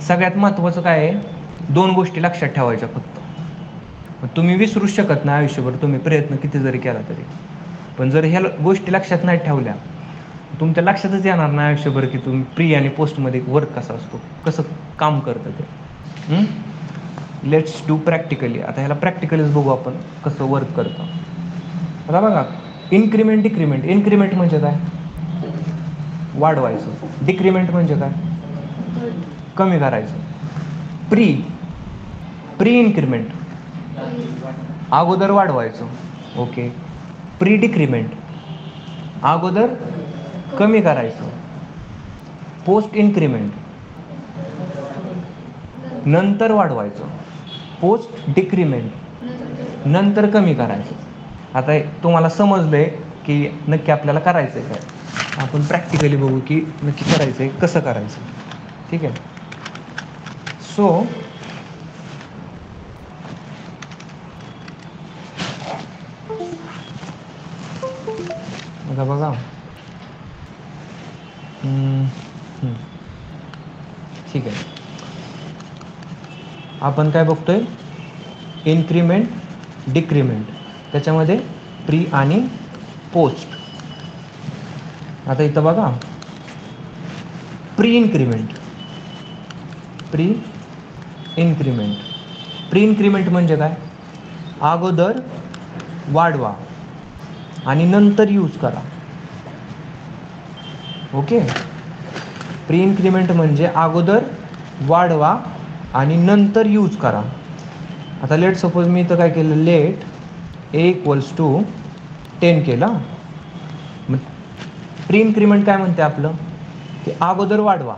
सगळ्यात महत्त्वाचं काय आहे 2 गोष्टी लक्षात ठेवायच्या फक्त. तुम्ही विसरूच शकत नाही आयुष्यभर तुम्ही प्रयत्न किती जरी केला तरी. पण जर ह्या गोष्टी लक्षात नाही ठेवल्या तुमच्या लक्षातच येणार नाही आयुष्यभर की तुम्ही प्री आणि पोस्टमध्ये वर्क कसा असतो कसं काम करतं ते. Let's do practically. आता ह्याला प्रॅक्टिकलीच बघू आपण कसं वर्क करतं. आता बघा इन्क्रीमेंट डिक्रीमेंट. इन्क्रीमेंट म्हणजे काय वाढवायचं. डिक्रीमेंट म्हणजे काय कमी करायचं. प्री इन्क्रीमेंट अगोदर वाढवायचं. ओके, प्री डिक्रीमेंट अगोदर कमी करायचं. पोस्ट इन्क्रीमेंट नंतर वाढवायचं. पोस्ट डिक्रीमेंट नंतर कमी करायचं. आता तुम्हाला समजलंय की नक्की आपल्याला करायचं आहे काय. आपण प्रॅक्टिकली बघू की नक्की करायचं आहे कसं करायचं. ठीक आहे. सो आता बघा ठीक आहे आपण काय बघतोय इन्क्रीमेंट डिक्रीमेंट त्याच्यामध्ये प्री आणि पोस्ट. आता इथं बघा प्री इन्क्रीमेंट प्री इन्क्रीमेंट म्हणजे काय अगोदर वाढवा आणि नंतर यूज करा. ओके, प्री इन्क्रीमेंट म्हणजे अगोदर वाढवा आणि नंतर यूज करा. आता लेट सपोज मी इथं काय केलं लेट ए = 10 केलं. मग प्री इन्क्रीमेंट काय म्हणते आपलं की अगोदर वाढवा.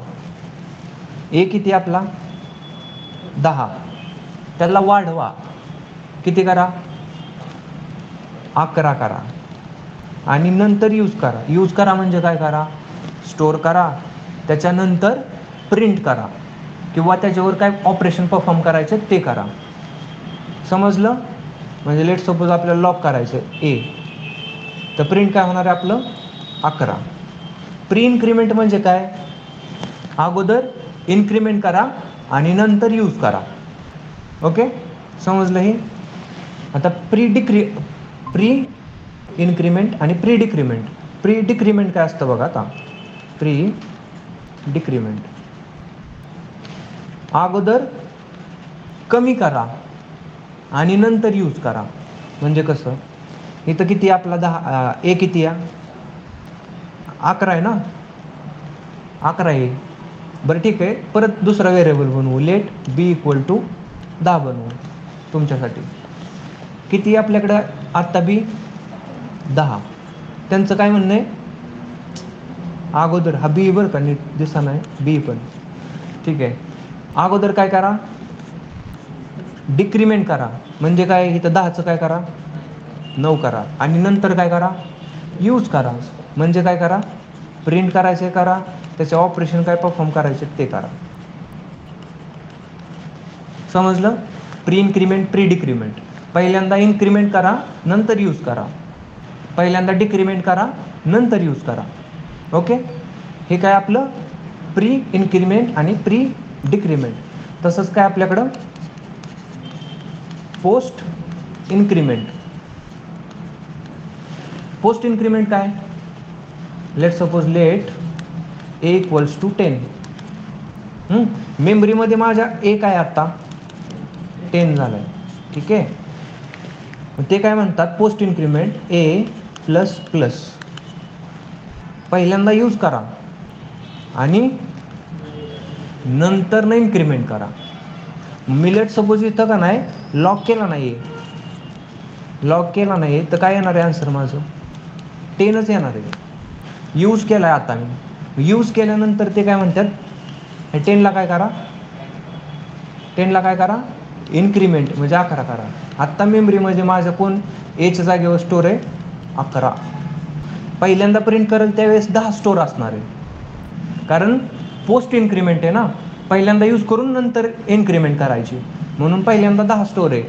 ए किती आपला 10 त्याला वाढवा किती करा 11 करा आणि नंतर यूज करा. यूज करा म्हणजे काय करा स्टोअर करा त्याच्यानंतर प्रिंट करा किंवा त्याच्यावर काय ऑपरेशन परफॉर्म करायचं ते करा. समजलं. म्हणजे लेट सपोज आपल्याला लॉक करायचं ए तर प्रिंट काय होणार आहे आपलं 11. प्री इन्क्रीमेंट म्हणजे काय अगोदर इन्क्रीमेंट करा आणि नंतर यूज करा. ओके, समजलं हे? आता प्री इन्क्रीमेंट आणि प्री डिक्रीमेंट. प्री डिक्रीमेंट काय असतं बघा आता. प्री डिक्रीमेंट अगोदर कमी करा आणि नंतर यूज करा. म्हणजे कसं, इथं किती आपला 10 ए किती आहे 11 आहे ना, 11 आहे. बरं ठीक आहे, परत दुसरा व्हेरिएबल बनवू. लेट बी इक्वल टू 10 बनवू तुमच्यासाठी. किती आपल्याकडं आत्ता बी 10. त्यांचं काय म्हणणं आहे, अगोदर हा बी बरं का, नीट दिसा नाही बी पण ठीक आहे. अगोदर काय करा, डिक्रीमेंट करा. म्हणजे काय, इथं 10चं काय करा 9 करा आणि नंतर काय करा यूज करा. म्हणजे काय करा, प्रिंट करायचे करा, त्याचे ऑपरेशन काय परफॉर्म करायचे ते करा. समजलं? Pre increment pre decrement. पहिल्यांदा इन्क्रीमेंट करा नंतर यूज करा, पहिल्यांदा डिक्रीमेंट करा नंतर यूज करा. ओके, हे काय आपलं प्री इन्क्रीमेंट आणि प्री डिक्रीमेंट. तसंच काय आपल्याकडं पोस्ट इन्क्रीमेंट. पोस्ट इन्क्रीमेंट काय, let suppose let A equals to 10. मेमरीमध्ये माझ्या ए काय आत्ता 10 झालाय. ठीक आहे, ते काय म्हणतात पोस्ट इन्क्रीमेंट ए प्लस प्लस. पहिल्यांदा यूज करा आणि नंतर न इन्क्रीमेंट करा. मी लेट सपोज इथं का नाही लॉक केला नाही, लॉक केला नाही तर काय येणार आहे आन्सर माझं 10च येणार आहे. यूज केला आहे आता मी, यूज केल्यानंतर ते काय म्हणतात 10ला काय करा, 10ला काय करा इन्क्रीमेंट म्हणजे 11 करा. आत्ता मेमरीमध्ये माझं कोण एच्या जागेवर स्टोर आहे 11. पहिल्यांदा प्रिंट करेल त्यावेळेस 10 स्टोर असणार आहे, कारण पोस्ट इन्क्रीमेंट आहे ना. पहिल्यांदा यूज करून नंतर इन्क्रीमेंट करायची, म्हणून पहिल्यांदा 10 स्टोर आहे.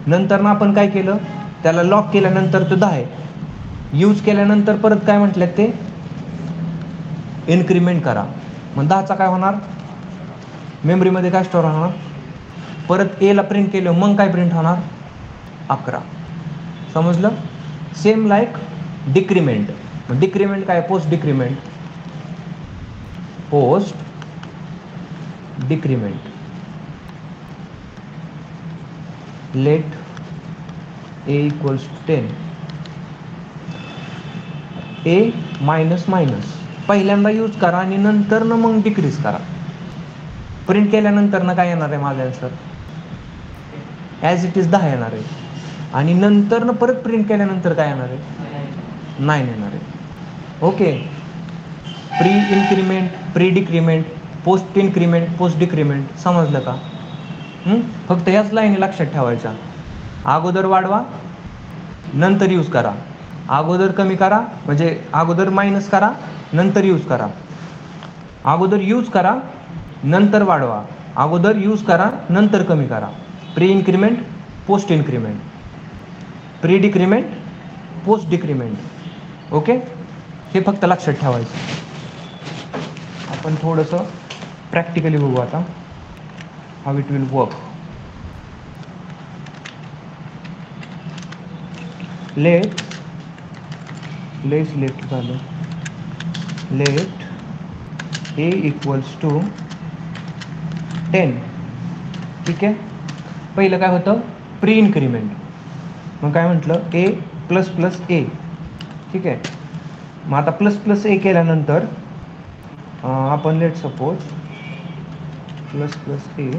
नंतर ना आपण काय केलं, त्याला लॉक केल्यानंतर तो 10 आहे. यूज केल्यानंतर परत काय म्हटलं ते इन्क्रीमेंट करा. मग 10चा काय होणार, मेमरीमध्ये काय स्टोर होणार. परत एला प्रिंट केलं मग काय प्रिंट होणार 11. समजलं? Same like decrement. डिक्रीमेंट काय, post decrement. Post decrement let A equals 10. A minus minus पहिल्यांदा यूज करा आणि नंतर न मग डिक्रीज करा. प्रिंट केल्यानंतर ना काय येणार आहे माझा आन्सर ॲज इट इज 10 येणार आहे. आणि नंतर न परत प्रिंट केल्यानंतर काय येणार आहे 9 येणार आहे. Okay, pre increment pre decrement post increment post decrement. समजलं का? फक्त याच लाईनी लक्षात ठेवायच्या. अगोदर वाढवा नंतर यूज करा, अगोदर कमी करा म्हणजे अगोदर मायनस करा नंतर यूज करा, अगोदर यूज करा नंतर वाढवा, अगोदर यूज करा नंतर कमी करा. Pre increment post increment, pre decrement post decrement. Okay, हे फक्त लक्षात ठेवायचं. आपण थोडंसं प्रॅक्टिकली बघू आता how it will work. Let झालं, लेट ए इक्वल्स टू 10. ठीक आहे, पहिलं काय होतं प्री इन्क्रीमेंट. मग काय म्हटलं ए प्लस प्लस ए. ठीक आहे, मग आता प्लस प्लस ए केल्यानंतर आपण लेट सपोज प्लस प्लस ए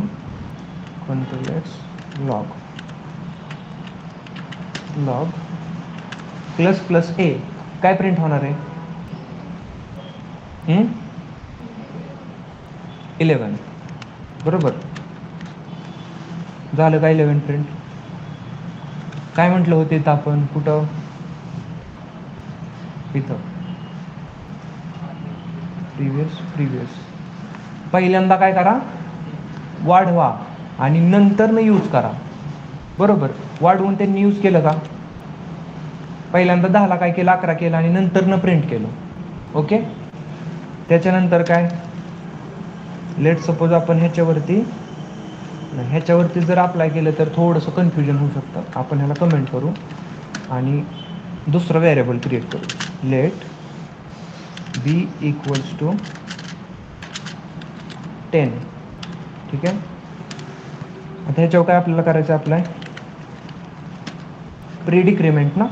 कंट्रोलेट्स लॉग प्लस प्लस ए काय प्रिंट होणार आहे 11. बरोबर झालं का 11 प्रिंट. काय म्हटलं होते इथं आपण, कुठं इथं प्रिव्हियस पहिल्यांदा काय करा वाढवा आणि नंतर न यूज करा. बरोबर, वाढवून त्यांनी यूज केलं का, पहिल्यांदा 10ला काय केलं 11 केलं आणि नंतर न प्रिंट केलं. ओके, त्याच्यानंतर काय लेट सपोज आपण ह्याच्यावरती ह्याच्यावरती जर अप्लाय केलं तर थोडंसं कन्फ्युजन होऊ शकतं. आपण ह्याला कमेंट करू आणि दुसरं व्हेरिएबल क्रिएट करू. Let B equals to 10. ठीक आहे. आता ह्याच्यावर काय आपल्याला करायचं अप्लाय? प्री डिक्रीमेंट ना,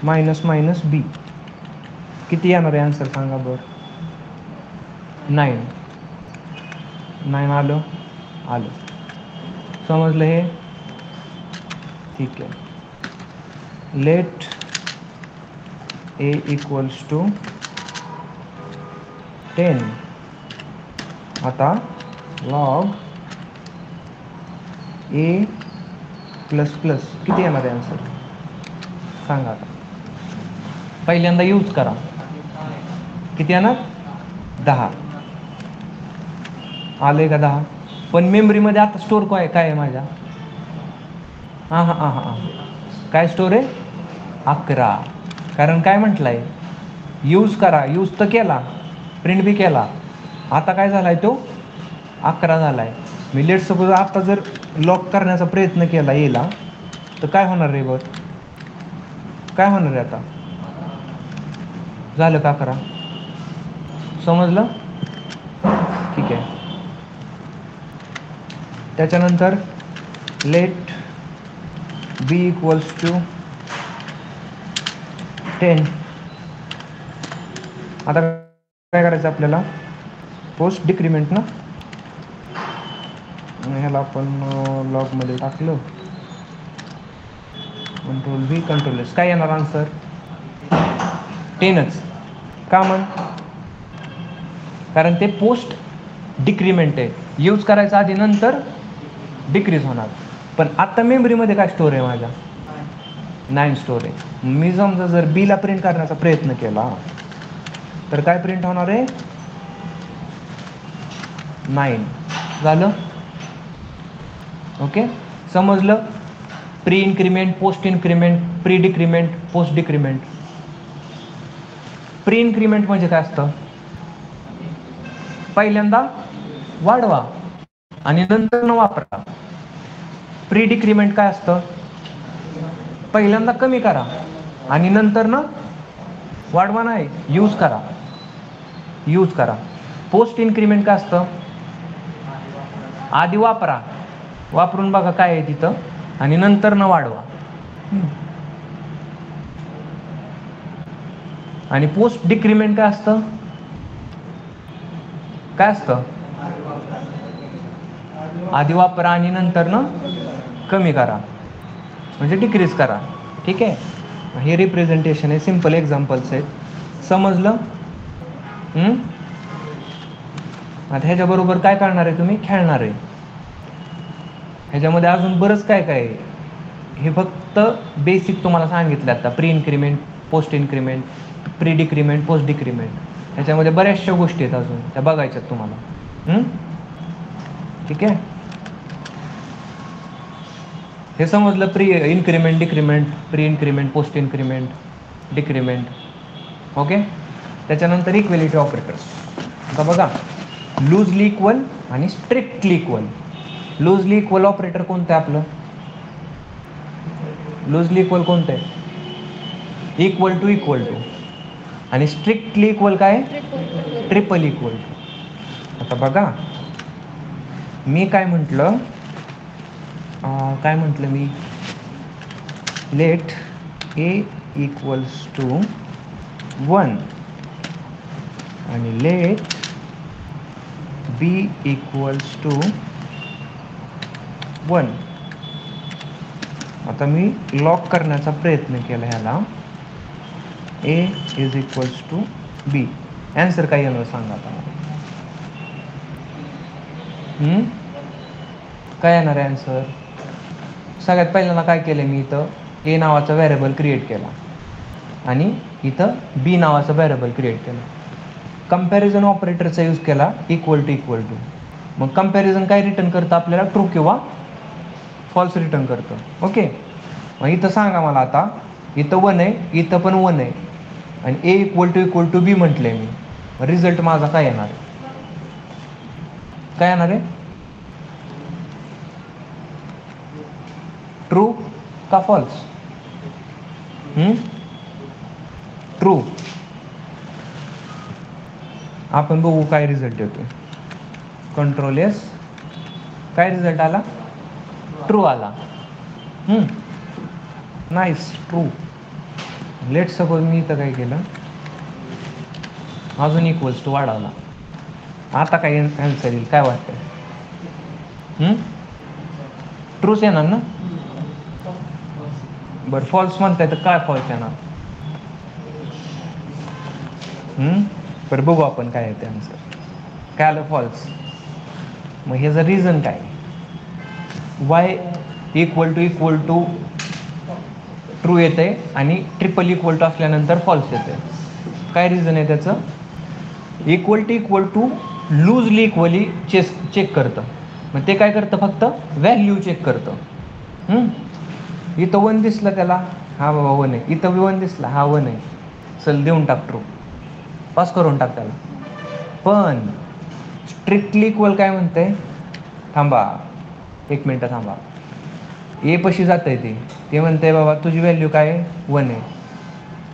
मायनस मायनस बी. किती येणार आहे आन्सर सांगा बरं? 9. 9 आलं. समजलं हे? ठीक आहे. Let A equals to 10. आता लॉग ए प्लस प्लस किती येणार आहे आन्सर सांगा. आता पहिल्यांदा यूज करा. किती येणार? 10. आलंय का 10? पण मेमरीमध्ये आता स्टोअर काय आहे माझ्या? हां काय स्टोअर आहे? 11. कारण काय म्हटलं आहे? यूज करा. यूज तर केला, प्रिंट बी केला. आता काय झाला आहे? तो 11 झाला आहे. मी लेट सपोज आता जर लॉक करण्याचा प्रयत्न केला येला तर काय होणार रे बघ? काय होणार आहे आता? झालं का 11? समजलं? ठीक आहे. त्याच्यानंतर लेट बी इक्वल्स टू 10. आता काय करायचं आपल्याला? पोस्ट डिक्रीमेंट ना, ह्याला आपण लॉगमध्ये टाकलं. Control V control S. काय येणार आन्सर? 10च. का म्हण? कारण ते पोस्ट डिक्रीमेंट आहे. यूज करायचा आधी, नंतर डिक्रीज होणार. पण आत्ता मेमरीमध्ये काय स्टोअर आहे माझ्या? 9 स्टोअर आहे. मी समजा जर बीला प्रिंट करण्याचा प्रयत्न केला तर काय प्रिंट होणार आहे? 9. झालं? ओके. समजलं? Pre increment, post increment, pre decrement, post decrement. Pre increment म्हणजे काय असतं? पहिल्यांदा वाढवा आणि नंतर न वापरा. प्री डिक्रीमेंट काय असतं? पहिल्यांदा कमी करा आणि नंतर ना वाढवा नाही, यूज करा. पोस्ट इन्क्रीमेंट काय असतं? आधी वापरून बघा काय आहे तिथं आणि नंतर न वाढवा. आणि पोस्ट डिक्रीमेंट काय असतं? आधी वापरा आणि नंतर न कमी करा, म्हणजे डिक्रीज करा. ठीक आहे. हे रिप्रेझेंटेशन आहे, सिम्पल एक्झाम्पल्स आहेत. समजलं? आता ह्याच्याबरोबर काय करणार आहे तुम्ही? खेळणार आहे. ह्याच्यामध्ये अजून बरंच काय आहे. हे फक्त बेसिक तुम्हाला सांगितलं आता. Pre increment, post increment, pre decrement, post decrement. ह्याच्यामध्ये बऱ्याचशा गोष्टी आहेत अजून, त्या बघायच्यात तुम्हाला. ठीक आहे. हे समजलं? Pre increment, decrement, pre increment, post increment, decrement. Okay. त्याच्यानंतर इक्वेलिटी ऑपरेटर्स. आता बघा, लूजली इक्वल आणि strictly equal. Loosely equal operator कोणतं आहे आपलं? लूजली इक्वल कोणतं आहे? Equal to. आणि स्ट्रिक्टली इक्वल काय? Triple equal to. आता बघा, मी काय म्हटलं मी? लेट ए इक्वल्स टू 1 आणि लेट बी इक्वल्स टू 1. आता मी लॉक करण्याचा प्रयत्न केला ह्याला. A is equals to B. Answer काय येणार सांगा आता? काय येणार आहे ॲन्सर? सगळ्यात पहिल्यांदा काय केलं मी? इथं ए नावाचा व्हेरिएबल क्रिएट केला आणि इथं बी नावाचा व्हेरिएबल क्रिएट केला. कंपॅरिझन ऑपरेटरचा यूज केला, इक्वल टू. मग कंपॅरिझन काय रिटर्न करतं आपल्याला? ट्रू किंवा फॉल्स रिटर्न करतं. ओके. मग इथं सांगा मला आता, इथं 1 आहे, इथं पण 1 आहे आणि ए इक्वल टू बी म्हटलंय मी. रिझल्ट माझा काय येणार आहे? ट्रू का फॉल्स? ट्रू. आपण बघू काय रिझल्ट येतो. कंट्रोल एस, काय रिझल्ट आला? ट्रू आला. Nice, true. लेट सपोज मी इथं काय केलं, अजून इक्वल्स टू वाढवला. आता काय आन्सर येईल काय वाटतं? ट्रूच येणार ना? बरं फॉल्स म्हणताय तर काय फॉल्स येणार? बरं बघू आपण काय येते आन्सर. काय आलं? फॉल्स. मग ह्याचं रिझन काय? वाय इक्वल टू ट्रू येते आणि ट्रिपल इक्वल टू असल्यानंतर फॉल्स येते. काय रिझन आहे त्याचं? Equal to loosely equally check करतं. मग ते काय करतं? फक्त व्हॅल्यू चेक करतं. इथं 1 दिसलं त्याला, हा बाबा 1 आहे. इथं 1 दिसला, हा 1 आहे. चल देऊन टाक ट्रू, पास करून टाक त्याला. पण स्ट्रिक्टली इक्वल काय म्हणतंय? थांबा 1 मिनटं थांबा. ए पशी जात आहे ते म्हणतंय बाबा तुझी व्हॅल्यू काय आहे? 1 आहे.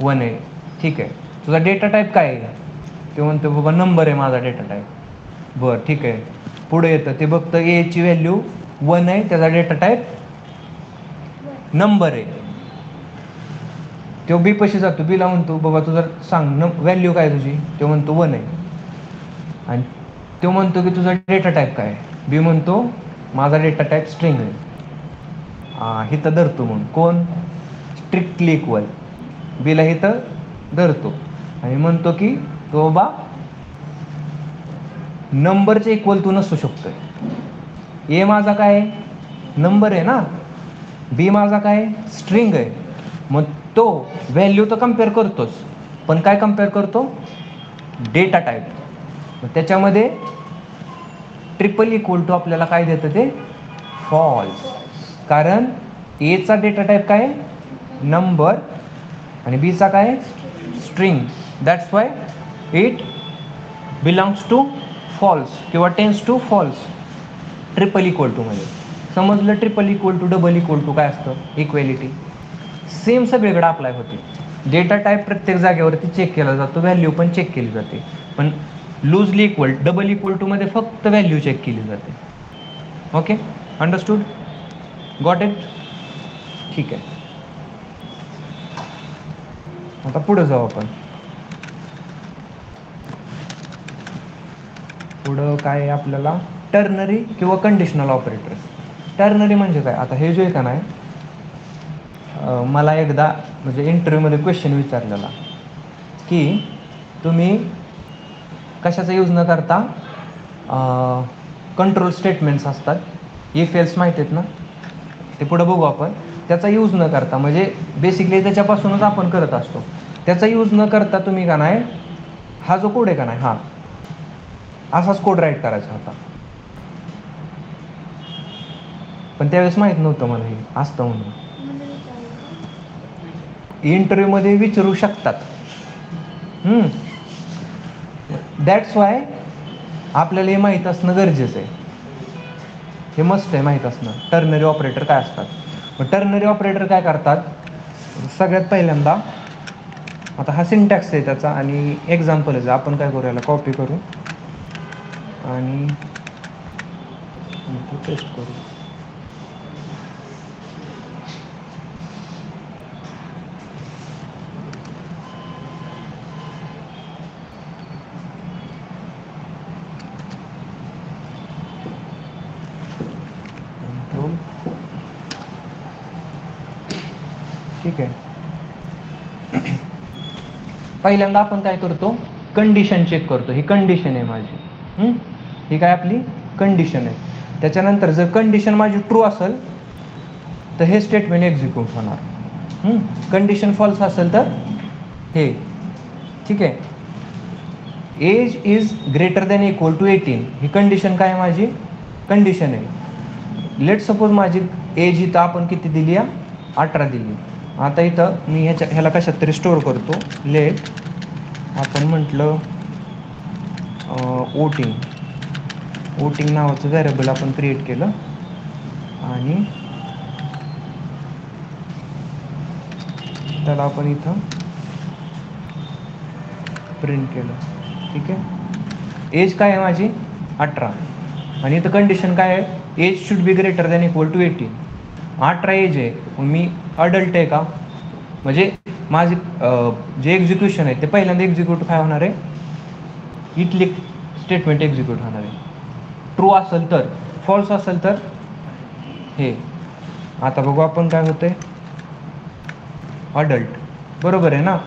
1 आहे, ठीक आहे. तुझा डेटा टाईप काय आहे? ते म्हणतो बाबा नंबर आहे माझा डेटा टाईप. बरं ठीक आहे. पुढे येतं ते बघतं एची व्हॅल्यू 1 आहे, त्याचा डेटा टाईप नंबर आहे. तो बी पशी जातो, बीला म्हणतो बाबा तुझा सांग व्हॅल्यू काय तुझी? तो म्हणतो 1 आहे. आणि तो म्हणतो की तुझा डेटा टाईप काय आहे? बी म्हणतो माझा डेटा टाईप स्ट्रिंग आहे. हिथं धरतो म्हणून कोण? Strictly equal. बीला हिथं धरतो आणि म्हणतो की तो बाबा नंबरचे इक्वल टू नसू शकतोय. ए माझा काय आहे? नंबर आहे ना. बी माझा काय? स्ट्रिंग आहे. मग तो व्हॅल्यू तर कम्पेअर करतोच, पण काय कम्पेअर करतो? Data type. मग त्याच्यामध्ये ट्रिपल इक्वल टू आपल्याला काय देतं? ते फॉल्स. कारण एचा डेटा टाईप काय? नंबर. आणि बीचा काय? String. That's why it belongs to false किंवा tends to false triple equal to मध्ये. समजलं? Triple equal to, double equal to काय असतं? इक्वॅलिटी. सेम सगळीकडे अप्लाय होते. डेटा टाईप प्रत्येक जागेवरती चेक केला जातो, व्हॅल्यू पण चेक केली जाते. पण loosely equal, double equal to मध्ये फक्त व्हॅल्यू चेक केली जाते. Okay, understood? Got it? ठीक आहे. आता पुढे जाऊ आपण. पुढं काय आहे आपल्याला? टर्नरी किंवा कंडिशनल ऑपरेटर. टर्नरी म्हणजे काय? आता हे जे आहे का नाही, मला एकदा म्हणजे इंटरव्ह्यूमध्ये क्वेश्चन विचारलेला की तुम्ही कशाचा यूज न करता कंट्रोल स्टेटमेंट्स असतात, इफ एल्स माहीत आहेत ना, ते पुढं बघू आपण. त्याचा यूज न करता म्हणजे बेसिकली त्याच्यापासूनच आपण करत असतो. त्याचा यूज न करता तुम्ही का नाही, हा जो कोड आहे का नाही, हा असाच कोड राईट करायचा होता. पण त्यावेळेस माहीत नव्हतं मला हे असतं म्हणून. इंटरव्ह्यूमध्ये विचारू शकतात. दॅट्स वाय आपल्याला हे माहीत असणं गरजेचं आहे. हे मस्ट आहे माहीत असणं. टर्नरी ऑपरेटर काय असतात. मग टर्नरी ऑपरेटर काय करतात? सगळ्यात पहिल्यांदा आता हा सिंटॅक्स आहे त्याचा आणि एक्झाम्पल आहे. आपण काय करू, याला कॉपी करू आणि पेस्ट करू. ठीक आहे. पहिल्यांदा आपण काय करतो? कंडिशन चेक करतो. ही कंडिशन आहे माझी. ही काय आपली कंडिशन आहे. त्याच्यानंतर जर कंडिशन माझी ट्रू असेल तर हे स्टेटमेंट एक्झिक्यूट होणार. कंडिशन फॉल्स असेल तर हे. ठीक आहे. Age is greater than equal to 18 ही कंडिशन काय माझी? कंडिशन आहे. लेट सपोज माझी एज इथं आपण किती दिली आहे? 18 दिली. आता इथं मी ह्याला कशात तरी स्टोअर करतो. लेट आपण म्हटलं वोटिंग नावाचं व्हेरिएबल आपण क्रिएट केलं आणि त्याला आपण इथं प्रिंट केलं. ठीक आहे. एज काय आहे माझी 18 आणि इथं कंडिशन काय आहे, age should be greater than equal to 18. 18 age आहे, मग मी अडल्ट आहे का, म्हणजे माझे जे एक्झिक्युशन आहे ते पहिल्यांदा एक्झिक्यूट काय होणार आहे, इथली स्टेटमेंट एक्झिक्यूट होणार आहे. ट्रू असेल तर, फॉल्स असेल तर हे. आता बघू आपण काय होतंय, अडल्ट बरोबर आहे ना,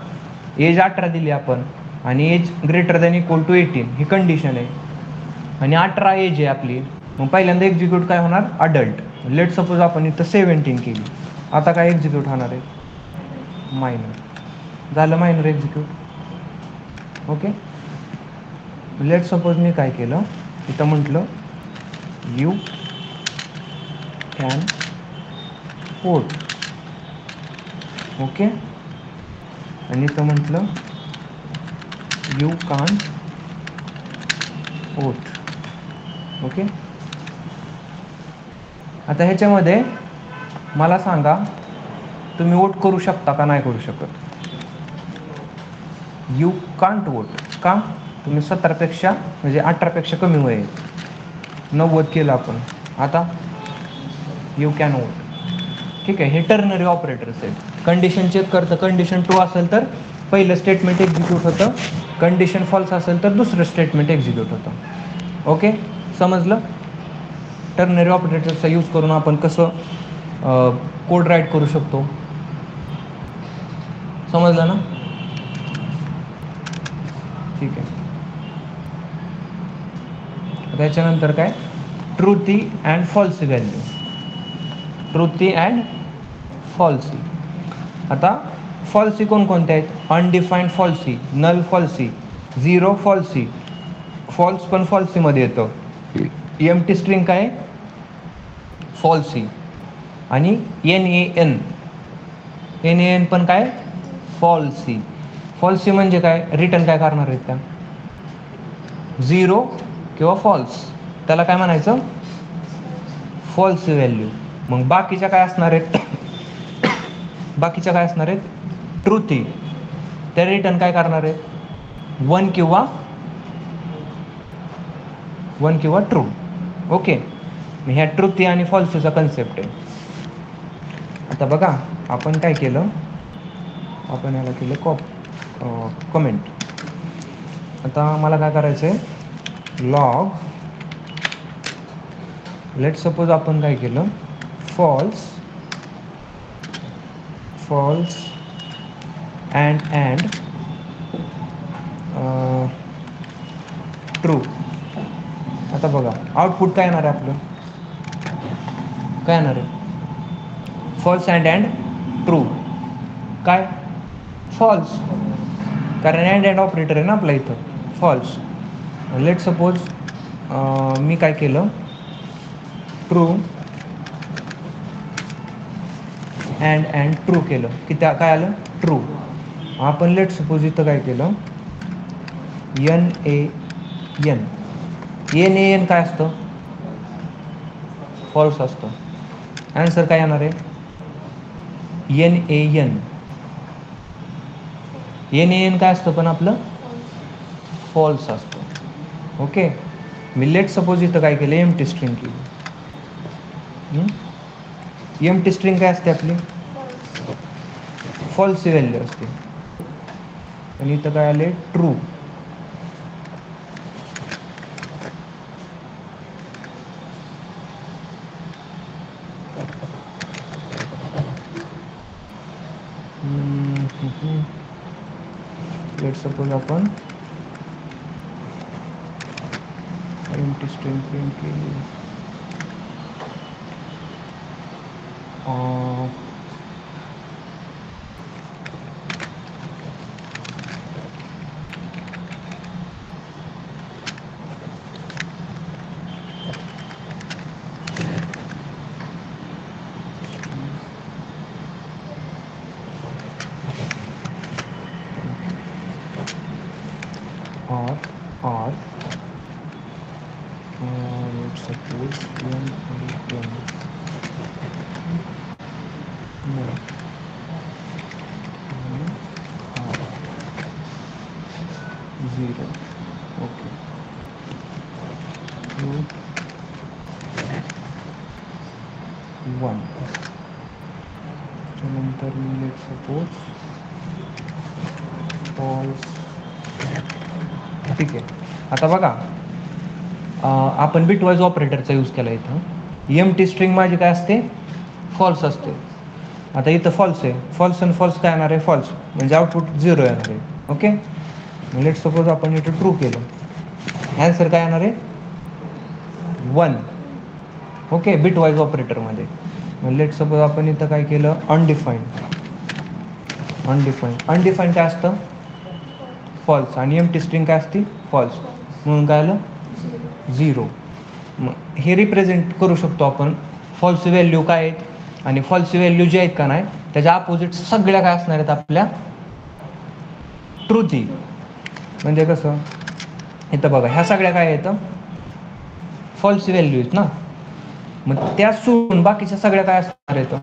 एज 18 दिली आपण आणि age greater than equal to 18 ही कंडिशन आहे आणि 18 एज आहे आपली, मग पहिल्यांदा एक्झिक्यूट काय होणार, अडल्ट. लेट सपोज आपण इथं 17 केली, आता काय एक्झिक्यूट होणार आहे, मायनर. झालं minor execute. Okay. Let suppose मी काय केलं, इथं म्हटलं यू कॅन वोट. ओके. आणि इथं म्हटलं यू कांट वोट. ओके. आता ह्याच्यामध्ये मला सांगा, तुम्ही वोट करू शकता का नाही करू शकत. यू कांट वोट का, तुम्ही 17पेक्षा म्हणजे 18पेक्षा कमी वय आहे, 90 केलं आपण. आता यू कॅन वोट. ठीक आहे. हे टर्नरी ऑपरेटर्स आहेत. कंडिशन चेक करतं, कंडिशन ट्रू असेल तर पहिलं स्टेटमेंट एक्झिक्यूट होतं, कंडिशन फॉल्स असेल तर दुसरं स्टेटमेंट एक्झिक्यूट होतं. ओके. समजलं. टर्नरी ऑपरेटरचा यूज करून आपण कसं कोड राईट करू शकतो, समजलं ना. ठीक आहे. त्याच्यानंतर काय, truthy and falsy value. Truthy and falsy. आता फॉल्सी कोणकोणत्या आहेत, undefined falsy, null falsy, zero falsy. False पण फॉल्सीमध्ये येतं. एम्प्टी स्ट्रिंग काय, फॉल्सी. आणि NaN पण काय, फॉल्सी. फॉल्सी म्हणजे काय, रिटर्न काय करणार आहेत त्या, झिरो किंवा फॉल्स, त्याला काय म्हणायचं, फॉल्स व्हॅल्यू. मग बाकीच्या काय असणार आहेत, बाकीच्या काय असणार आहेत, ट्रुथी. त्या रिटर्न काय करणार आहेत, वन किंवा ट्रू. ओके. ह्या ट्रुथी आणि फॉल्सीचा कन्सेप्ट आहे. आता बघा आपण काय केलं, आपण याला केलं कमेंट. आता मला काय करायचं आहे, लॉग, लेट सपोज आपण काय केलं, फॉल्स अँड ट्रू. आता बघा आउटपुट काय येणार आहे आपलं, काय येणार आहे, फॉल्स अँड ट्रू. काय, फॉल्स, कारण अँड ऑपरेटर आहे ना आपल्या इथं, फॉल्स. लेट सपोज मी काय केलं, ट्रू अँड ट्रू केलं की त्या काय आलं, ट्रू. आपण लेट सपोज इथं काय केलं, NaN काय असतं, फॉल्स असतं. आन्सर काय येणार आहे, NaN काय असतं पण आपलं, फॉल्स असतं. ओके. मी लेट सपोज इथं काय केलं, एम्प्टी स्ट्रिंग केली. एम्प्टी स्ट्रिंग काय असते आपली, फॉल्स व्हॅल्यू असते. आणि इथं काय आले, ट्रू. लेट सपोज आपण एम्प्टी स्ट्रिंग प्रिंट केली, or let's suppose no. तर लेट सपोज फॉल्स. ठीक आहे. आता बघा आपण बिटवाईज ऑपरेटरचा यूज केला इथं. एम टी स्ट्रिंग माझी काय असते, फॉल्स असते. आता इथं फॉल्स आहे, फॉल्स आणि फॉल्स काय येणार आहे, फॉल्स म्हणजे आउटपुट 0 येणार आहे. ओके. लेट सपोज आपण इथं ट्रू केलं, ॲन्सर काय येणार आहे 1. ओके, बिटवाईज ऑपरेटरमध्ये. लेट सपोज आपण इथं काय केलं, अनडिफाईंड. अनडिफाईंड काय असतं, फॉल्स. आणि एम टी स्ट्रिंग काय असते, फॉल्स. म्हणून काय आलं 0. मग हे रिप्रेझेंट करू शकतो आपण फॉल्स व्हॅल्यू काय आहेत आणि फॉल्स व्हॅल्यू जे आहेत का नाही त्याच्या अपोजिट सगळ्या काय असणार आहेत आपल्या ट्रूथी. म्हणजे कसं, इथं बघा ह्या सगळ्या काय आहेत फॉल्स व्हॅल्यू आहेत ना, मग त्या सोडून बाकीच्या सगळ्या काय असणार आहेत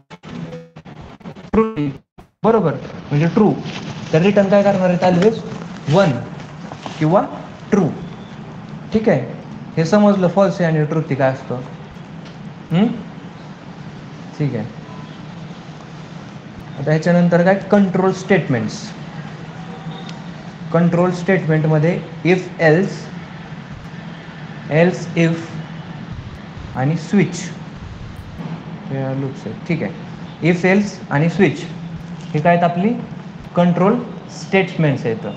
ट्रू. बरोबर, म्हणजे ट्रू. तर रिटर्न काय करणार आहेत ऑलवेज 1 किंवा ट्रू. ठीक आहे, हे समजलं फॉल्स आहे आणि ट्रूथ काय असतं. ठीक आहे. आता ह्याच्यानंतर काय, कंट्रोल स्टेटमेंट्स. कंट्रोल स्टेटमेंटमध्ये इफ एल्स, एल्स इफ आणि स्विच हे लूप्स आहेत. ठीक आहे, इफ एल्स आणि स्विच हे काय आहेत आपली कंट्रोल स्टेटमेंट्स आहेत.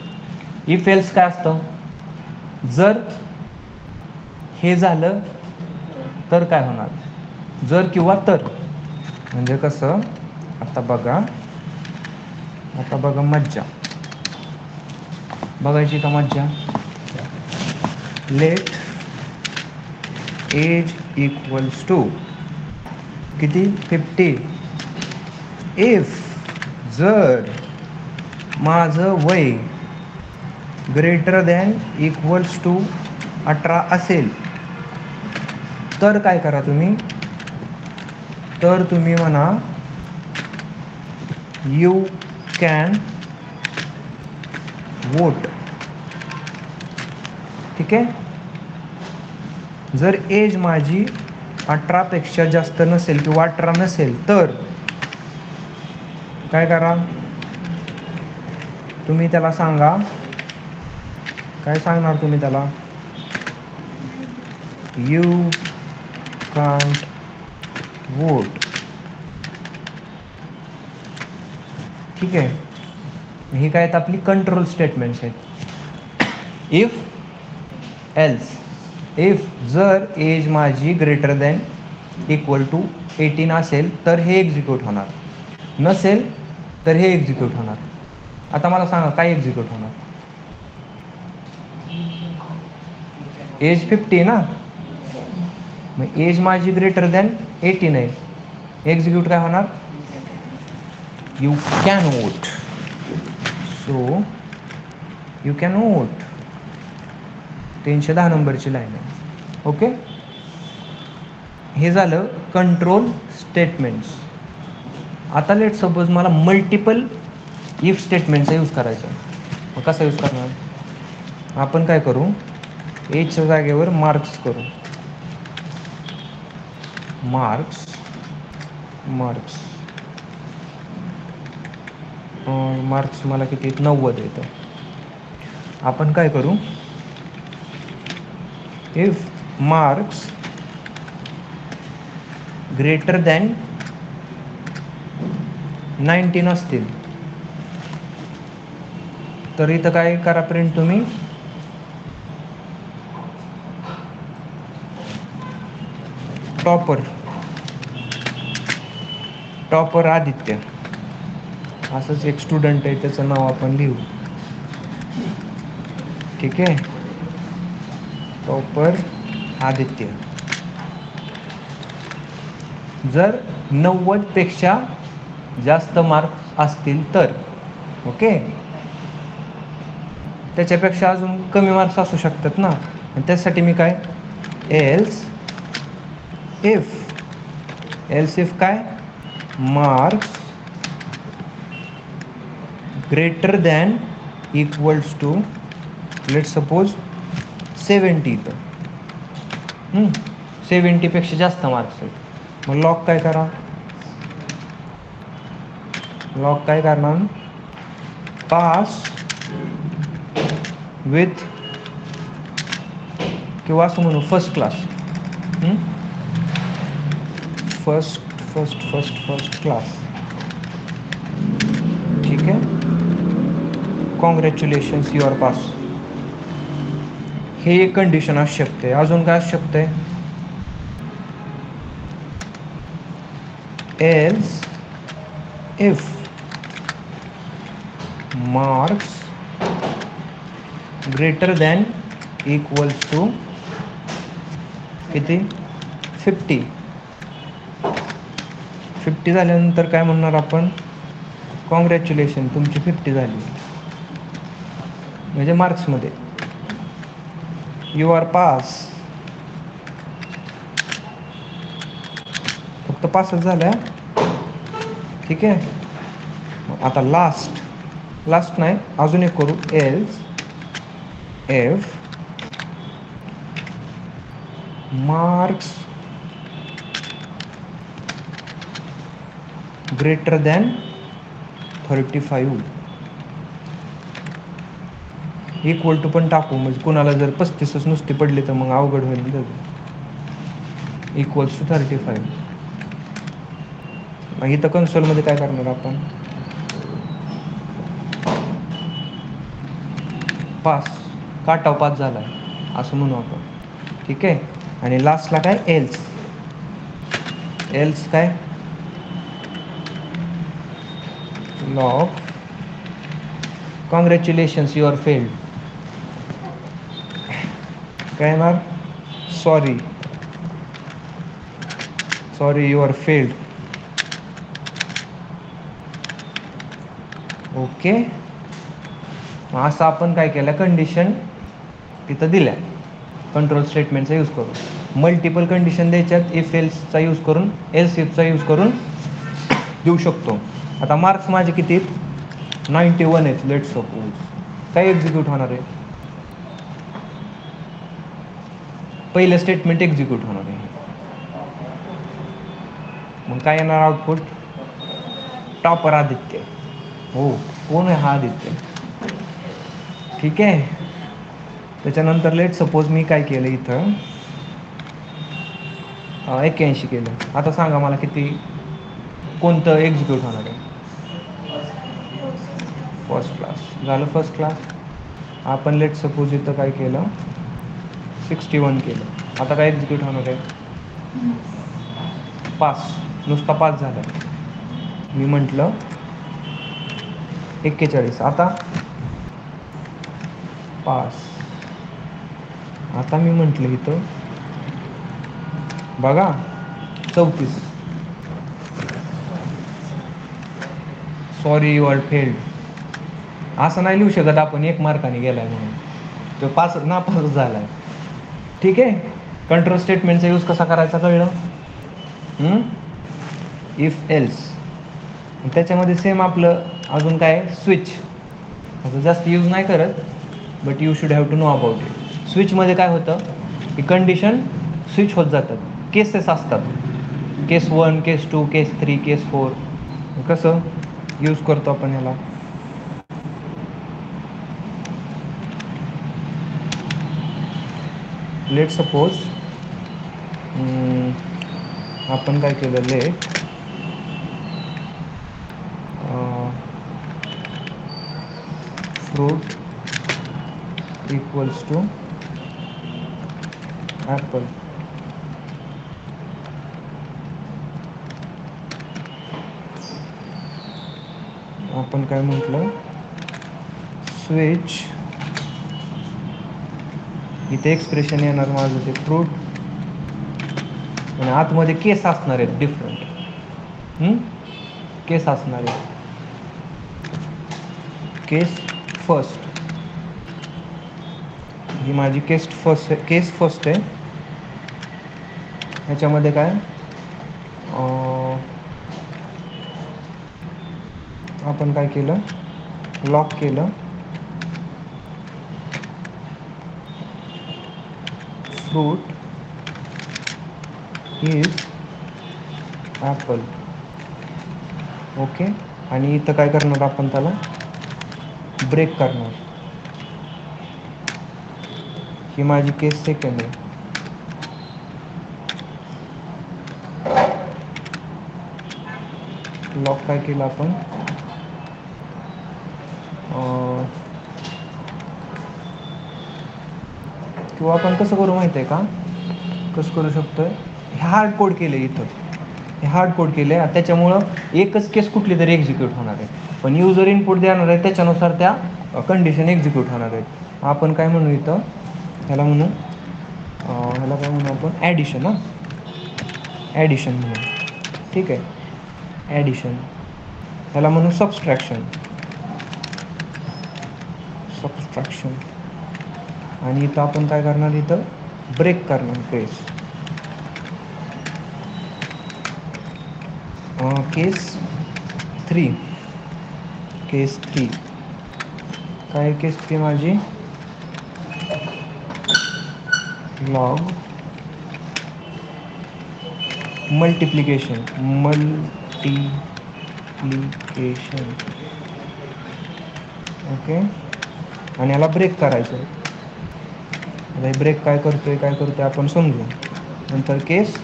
इफ एल्स काय असतं, जर हे झालं तर काय होणार, जर किंवा तर. म्हणजे कसं, आता बघा मज्जा बघायची का मज्जा. लेट एज इक्वल्स टू किती 50. इफ जर माझं वय ग्रेटर दॅन इक्वल्स टू 18 असेल तर काय करा तुम्ही, तर तुम्ही म्हणा यू कॅन वोट. ठीक आहे. जर एज माझी 18पेक्षा जास्त नसेल किंवा 18 नसेल तर काय करा, तुम्ही त्याला सांगा, काय सांगणार तुम्ही त्याला, यू कांट वोट. ठीक आहे. ही काय आहेत आपली कंट्रोल स्टेटमेंट्स आहेत. इफ एल्स, इफ जर एज माझी ग्रेटर दॅन इक्वल टू 18 असेल तर हे एक्झिक्यूट होणार, नसेल तर हे एक्झिक्यूट होणार. आता मला सांगा काय एक्झिक्यूट होणार, एज 50 ना, मग एज माझी ग्रेटर दॅन 18 आहे, एक्झिक्यूट काय होणार you can vote. So you can vote 310 नंबरची लाईन आहे. ओके, हे झालं कंट्रोल स्टेटमेंट्स. आता लेट सपोज मला मल्टिपल इफ स्टेटमेंटचा यूज करायचा आहे. मग कसा यूज करणार, आपण काय करू, एजच्या जागेवर मार्क्स करू. मार्क्स मला किती 90 येतं. आपण काय करू, इफ मार्क्स ग्रेटर दॅन 19 असतील तर इथं काय करा प्रिंट तुम्ही, टॉपर आदित्य. असंच एक स्टुडंट आहे, त्याचं नाव आपण लिहू. ठीक आहे, टॉपर आदित्य. जर 90पेक्षा जास्त मार्क्स असतील तर. ओके, त्याच्यापेक्षा अजून कमी मार्क्स असू शकतात ना, आणि त्यासाठी मी काय एल्स इफ काय marks greater than equals to let suppose 70. तर 70पेक्षा जास्त मार्क्स आहेत, मग लॉक काय करा, लॉग काय करणार, पास विथ किंवा असं म्हणू फर्स्ट क्लास, फर्स्ट क्लास. ठीक आहे, कॉंग्रॅच्युलेशन्स युअर पास. हे एक कंडिशन असू शकते. अजून काय असू शकते, else if marks greater than equals to किती, 50 झाल्यानंतर काय म्हणणार आपण, कॉंग्रॅच्युलेशन तुमची 50 झाली, म्हणजे मार्क्समध्ये यू आर पास. फक्त पासच झाल्या. ठीक आहे, आता लास्ट नाही, अजून एक करू, else if marks greater than 35 equal to पण टाकू, म्हणजे कुणाला जर 35च नुसती पडली तर मग अवघड होईल. Equals to 35. मग इथं कन्सोलमध्ये काय करणार आपण, पास, काटाव पास झाला आहे असं म्हणू आपण. ठीक आहे, आणि लास्टला काय, एल्स काय, लॉग कॉंग्रॅच्युलेशन्स युअर फेल्ड. काय येणार, सॉरी युअर फेल्ड. ओके, असं आपण काय केलं, कंडिशन तिथं दिल्या कंट्रोल स्टेटमेंटचा यूज करून. मल्टिपल कंडिशन द्यायच्यात, इफ एल्सचा यूज करून, एल्स इफचा यूज करून देऊ शकतो. आता मार्क्स माझे किती आहेत, 91 आहेत लेट्स सपोज. काय एक्झिक्यूट होणार आहे, पहिलं स्टेटमेंट एक्झिक्यूट होणार आहे. मग काय येणार आउटपुट, टॉपर आदित्य. हो, कोण आहे हा आदित्य. ठीक आहे, त्याच्यानंतर लेट सपोज मी काय केलं इथं, 81 केलं. आता सांगा मला किती, कोणतं एक्झिक्यूट होणार आहे, फर्स्ट क्लास झालं. फर्स्ट क्लास आपण लेट सपोज इथं काय केलं, 61 केलं. आता काय एक्झिक्यूट होणार आहे, पास, नुसता पास झाला. मी म्हटलं 41, आता पास. आता मी म्हटलं इथं बघा 34, सॉरी यू आर फेल्ड. असं नाही लिहू शकत आपण 1 मार्काने गेलाय म्हणून, तो पास नापास झालाय. ठीक आहे, कंट्रोल स्टेटमेंटचा यूज कसा करायचा कळलं. इफ एल्स, त्याच्यामध्ये सेम आपलं अजून काय, स्विच. असं जास्त यूज नाही करत, but you should have to know about it. स्विचमध्ये काय होतं की कंडिशन स्विच होत जातात, केसेस असतात, केस 1, केस 2, केस 3, केस 4. कसं यूज करतो आपण ह्याला, लेट सपोज आपण काय केलं, let fruit equals to apple. आपण काय म्हटलं, स्विच, इथे एक्सप्रेशन येणार माझं ते फ्रूट, आणि आतमध्ये केस असणार आहेत डिफरंट, केस असणार आहे. केस फर्स्ट, ही माझी केस फर्स्ट आहे. ह्याच्यामध्ये काय, आपण काय केलं, लॉक केलं, फ्रूट इज ॲपल. ओके, आणि इथं काय करणार आपण त्याला ब्रेक करणार. ही माझी केस सेकंड आहे. लॉक काय केलं आपण किंवा आपण कसं करू माहिती आहे का, कसं करू शकतोय, हे हार्ड कोड केलं आहे इथं, हे हार्ड कोड केलं आहे, त्याच्यामुळं एकच केस कुठली तरी एक्झिक्यूट होणार आहे, पण युजर इनपुट देणार आहे त्याच्यानुसार त्या कंडिशन एक्झिक्यूट होणार आहेत. आपण काय म्हणू इथं, ह्याला म्हणू काय म्हणू आपण ॲडिशन. ॲडिशन म्हणू, ठीक आहे. ॲडिशन ह्याला म्हणू सबस्ट्रॅक्शन. आणि इथं आपण काय करणार, इथं ब्रेक करणार केस 3. काय केस 3 माझी, लॉग मल्टिप्लिकेशन. ओके, आणि याला ब्रेक करायचं. आता ब्रेक काय करतोय आपण समजू. नंतर केस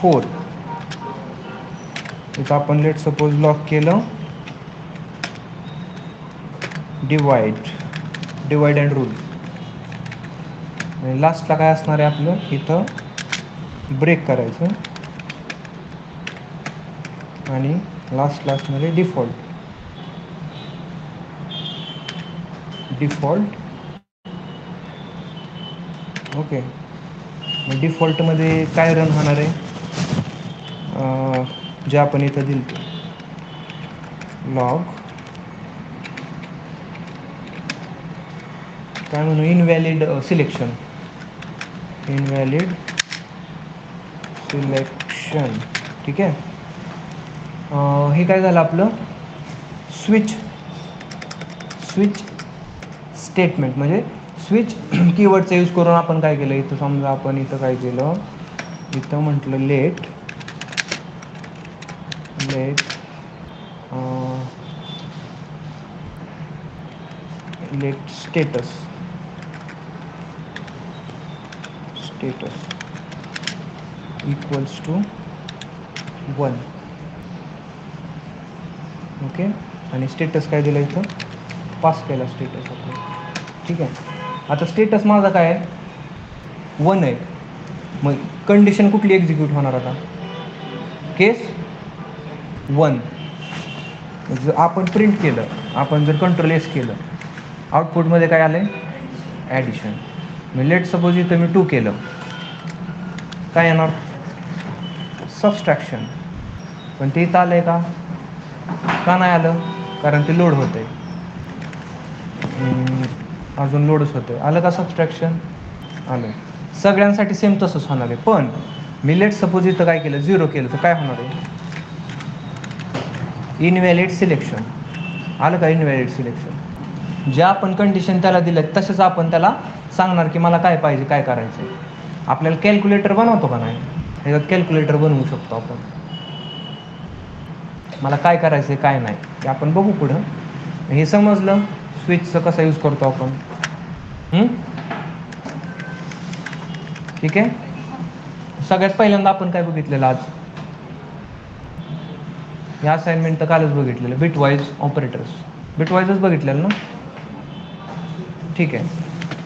4. इथं आपण लेट सपोज लॉक केलं डिवाइड अँड रूल. आणि लास्टला काय असणार आहे आपलं, इथं ब्रेक करायचं आणि लास्टला असणार आहे डिफॉल्ट. ओके, मग डिफॉल्टमध्ये काय रन होणार आहे, जे आपण इथं दिलं लॉग काय म्हणू इनव्हॅलिड सिलेक्शन. ठीक आहे. हे काय झालं आपलं स्विच स्टेटमेंट, म्हणजे स्विच कीवर्डचा यूज करून आपण काय केलं, इथं समजा आपण इथं काय केलं, इथं म्हटलं let status equals to 1. Okay, आणि स्टेटस काय दिलं, इथं पास केला स्टेटस आपण. ठीक आहे. आता स्टेटस माझा काय आहे 1 आहे, मग कंडिशन कुठली एक्झिक्यूट होणार, आता केस 1. जर आपण प्रिंट केलं, आपण जर कंट्रोल एस केलं, आउटपुटमध्ये काय आलं आहे ॲडिशन. मग लेट सपोज इथं मी 2 केलं, काय येणार सबस्ट्रॅक्शन. पण ते इथं आलं आहे का नाही आलं, कारण ते लोड होतं आहे, अजून लोडच होतं आहे. आलं का सबस्ट्रॅक्शन, आलं. सगळ्यांसाठी सेम तसंच होणार आहे. पण मी लेट सपोज इथं काय केलं 0 केलं तर काय होणार आहे इनव्हॅलिड सिलेक्शन. आलं का इनव्हॅलिड सिलेक्शन. ज्या आपण कंडिशन त्याला दिलं तसंच आपण त्याला सांगणार की मला काय पाहिजे, काय करायचं आहे. आपल्याला कॅल्क्युलेटर बनवतो का नाही, ह्याच्यात कॅल्क्युलेटर बनवू शकतो आपण. मला काय करायचं आहे काय नाही ते आपण बघू पुढं. हे समजलं स्विचचं कसा यूज करतो आपण. ठीक आहे. सगळ्यात पहिल्यांदा आपण काय बघितलेलं आज, हे असाइनमेंट तर कालच बघितलेलं, बिटवाईज ऑपरेटर्स. बिटवाईजच बघितलेलं ना. ठीक आहे.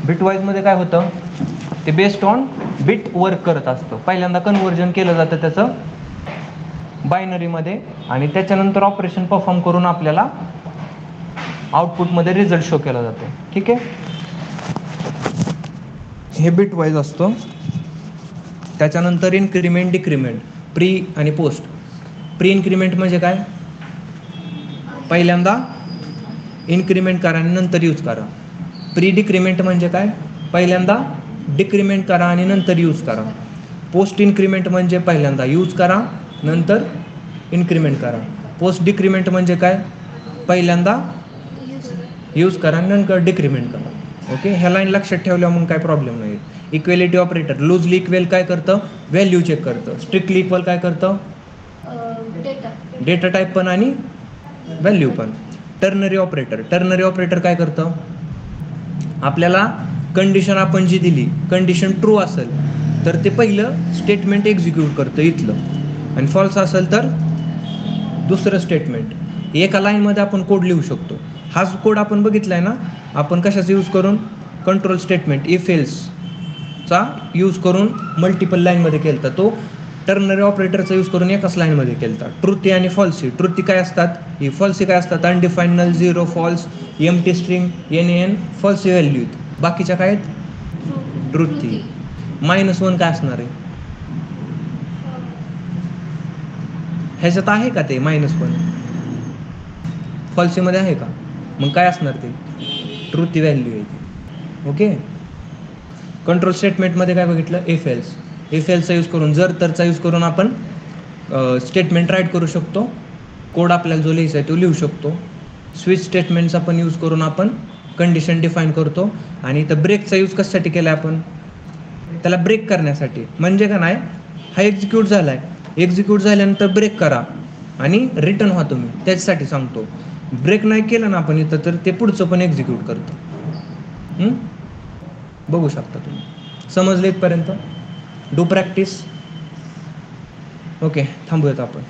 बिटवाईजमध्ये काय होतं, ते बेस्ड ऑन बिट वर्क करत असतं. पहिल्यांदा कन्व्हर्जन केलं जातं त्याचं बायनरीमध्ये, आणि त्याच्यानंतर ऑपरेशन परफॉर्म करून आपल्याला आउटपुटमध्ये रिझल्ट शो केला जातो. ठीक आहे. हे बिटवाईज असतं. त्याच्यानंतर इन्क्रीमेंट डिक्रीमेंट, प्री आणि पोस्ट. प्री इन्क्रीमेंट म्हणजे काय, पहिल्यांदा इन्क्रीमेंट करा आणि नंतर यूज करा. प्री डिक्रीमेंट म्हणजे काय, पहिल्यांदा डिक्रीमेंट करा आणि नंतर यूज करा. पोस्ट इन्क्रीमेंट म्हणजे पहिल्यांदा यूज करा नंतर इन्क्रीमेंट करा. पोस्ट डिक्रीमेंट म्हणजे काय, पहिल्यांदा यूज करा आणि नंतर डिक्रीमेंट करा. ओके, ह्या लाईन लक्षात ठेवल्यावर मग काय प्रॉब्लेम नाही. इक्वेलिटी ऑपरेटर लूजली इक्वेल काय करतं, व्हॅल्यू चेक करतं. स्ट्रिक्टली इक्वल काय करतं, डेटा टाईप पण आणि व्हॅल्यू पण. टर्नरी ऑपरेटर काय करतं, आपल्याला कंडिशन आपण जी दिली, कंडिशन ट्रू असेल तर ते पहिलं स्टेटमेंट एक्झिक्यूट करतं इथलं, आणि फॉल्स असेल तर दुसरं स्टेटमेंट. एका लाईनमध्ये आपण कोड लिहू शकतो. हाच कोड आपण बघितलाय ना, आपण कशाचा यूज करून, कंट्रोल स्टेटमेंट इफ एल्सचा यूज करून मल्टिपल लाईनमध्ये केला होता. तो टर्नरी ऑपरेटरचा यूज करून एकाच लाईनमध्ये केला होता. ट्रुथी आणि फॉल्सी. ट्रुथी काय असतात, ही फॉल्सी काय असतात, undefined null, zero, false, empty string, NaN, falsy value. बाकीच्या काय आहेत ट्रुथी. -1 काय असणार आहे, ह्याच्यात आहे का ते -1 फॉल्सीमध्ये आहे का, मग काय असणार ते ट्रुथी व्हॅल्यू आहे. ओके. कंट्रोल स्टेटमेंटमध्ये काय बघितलं, इफ एल्सचा यूज करून, जर तरचा यूज करून आपण स्टेटमेंट राईट करू शकतो. कोड आपल्याला जो लिहायचा आहे तो लिहू शकतो. स्विच स्टेटमेंटचा पण यूज करून आपण कंडिशन डिफाईन करतो. आणि इथं ब्रेकचा यूज कशासाठी केला आपण, त्याला ब्रेक करण्यासाठी. म्हणजे का नाही, हा एक्झिक्यूट झाला आहे, एक्झिक्यूट झाल्यानंतर ब्रेक करा आणि रिटर्न व्हा तुम्ही, त्याच्यासाठी सांगतो. ब्रेक नाही केलं ना आपण इथं तर ते पुढचं पण एक्झिक्यूट करतं. बघू शकता तुम्ही. समजले इथपर्यंत. Do practice. ओके, थांबूयात आपण.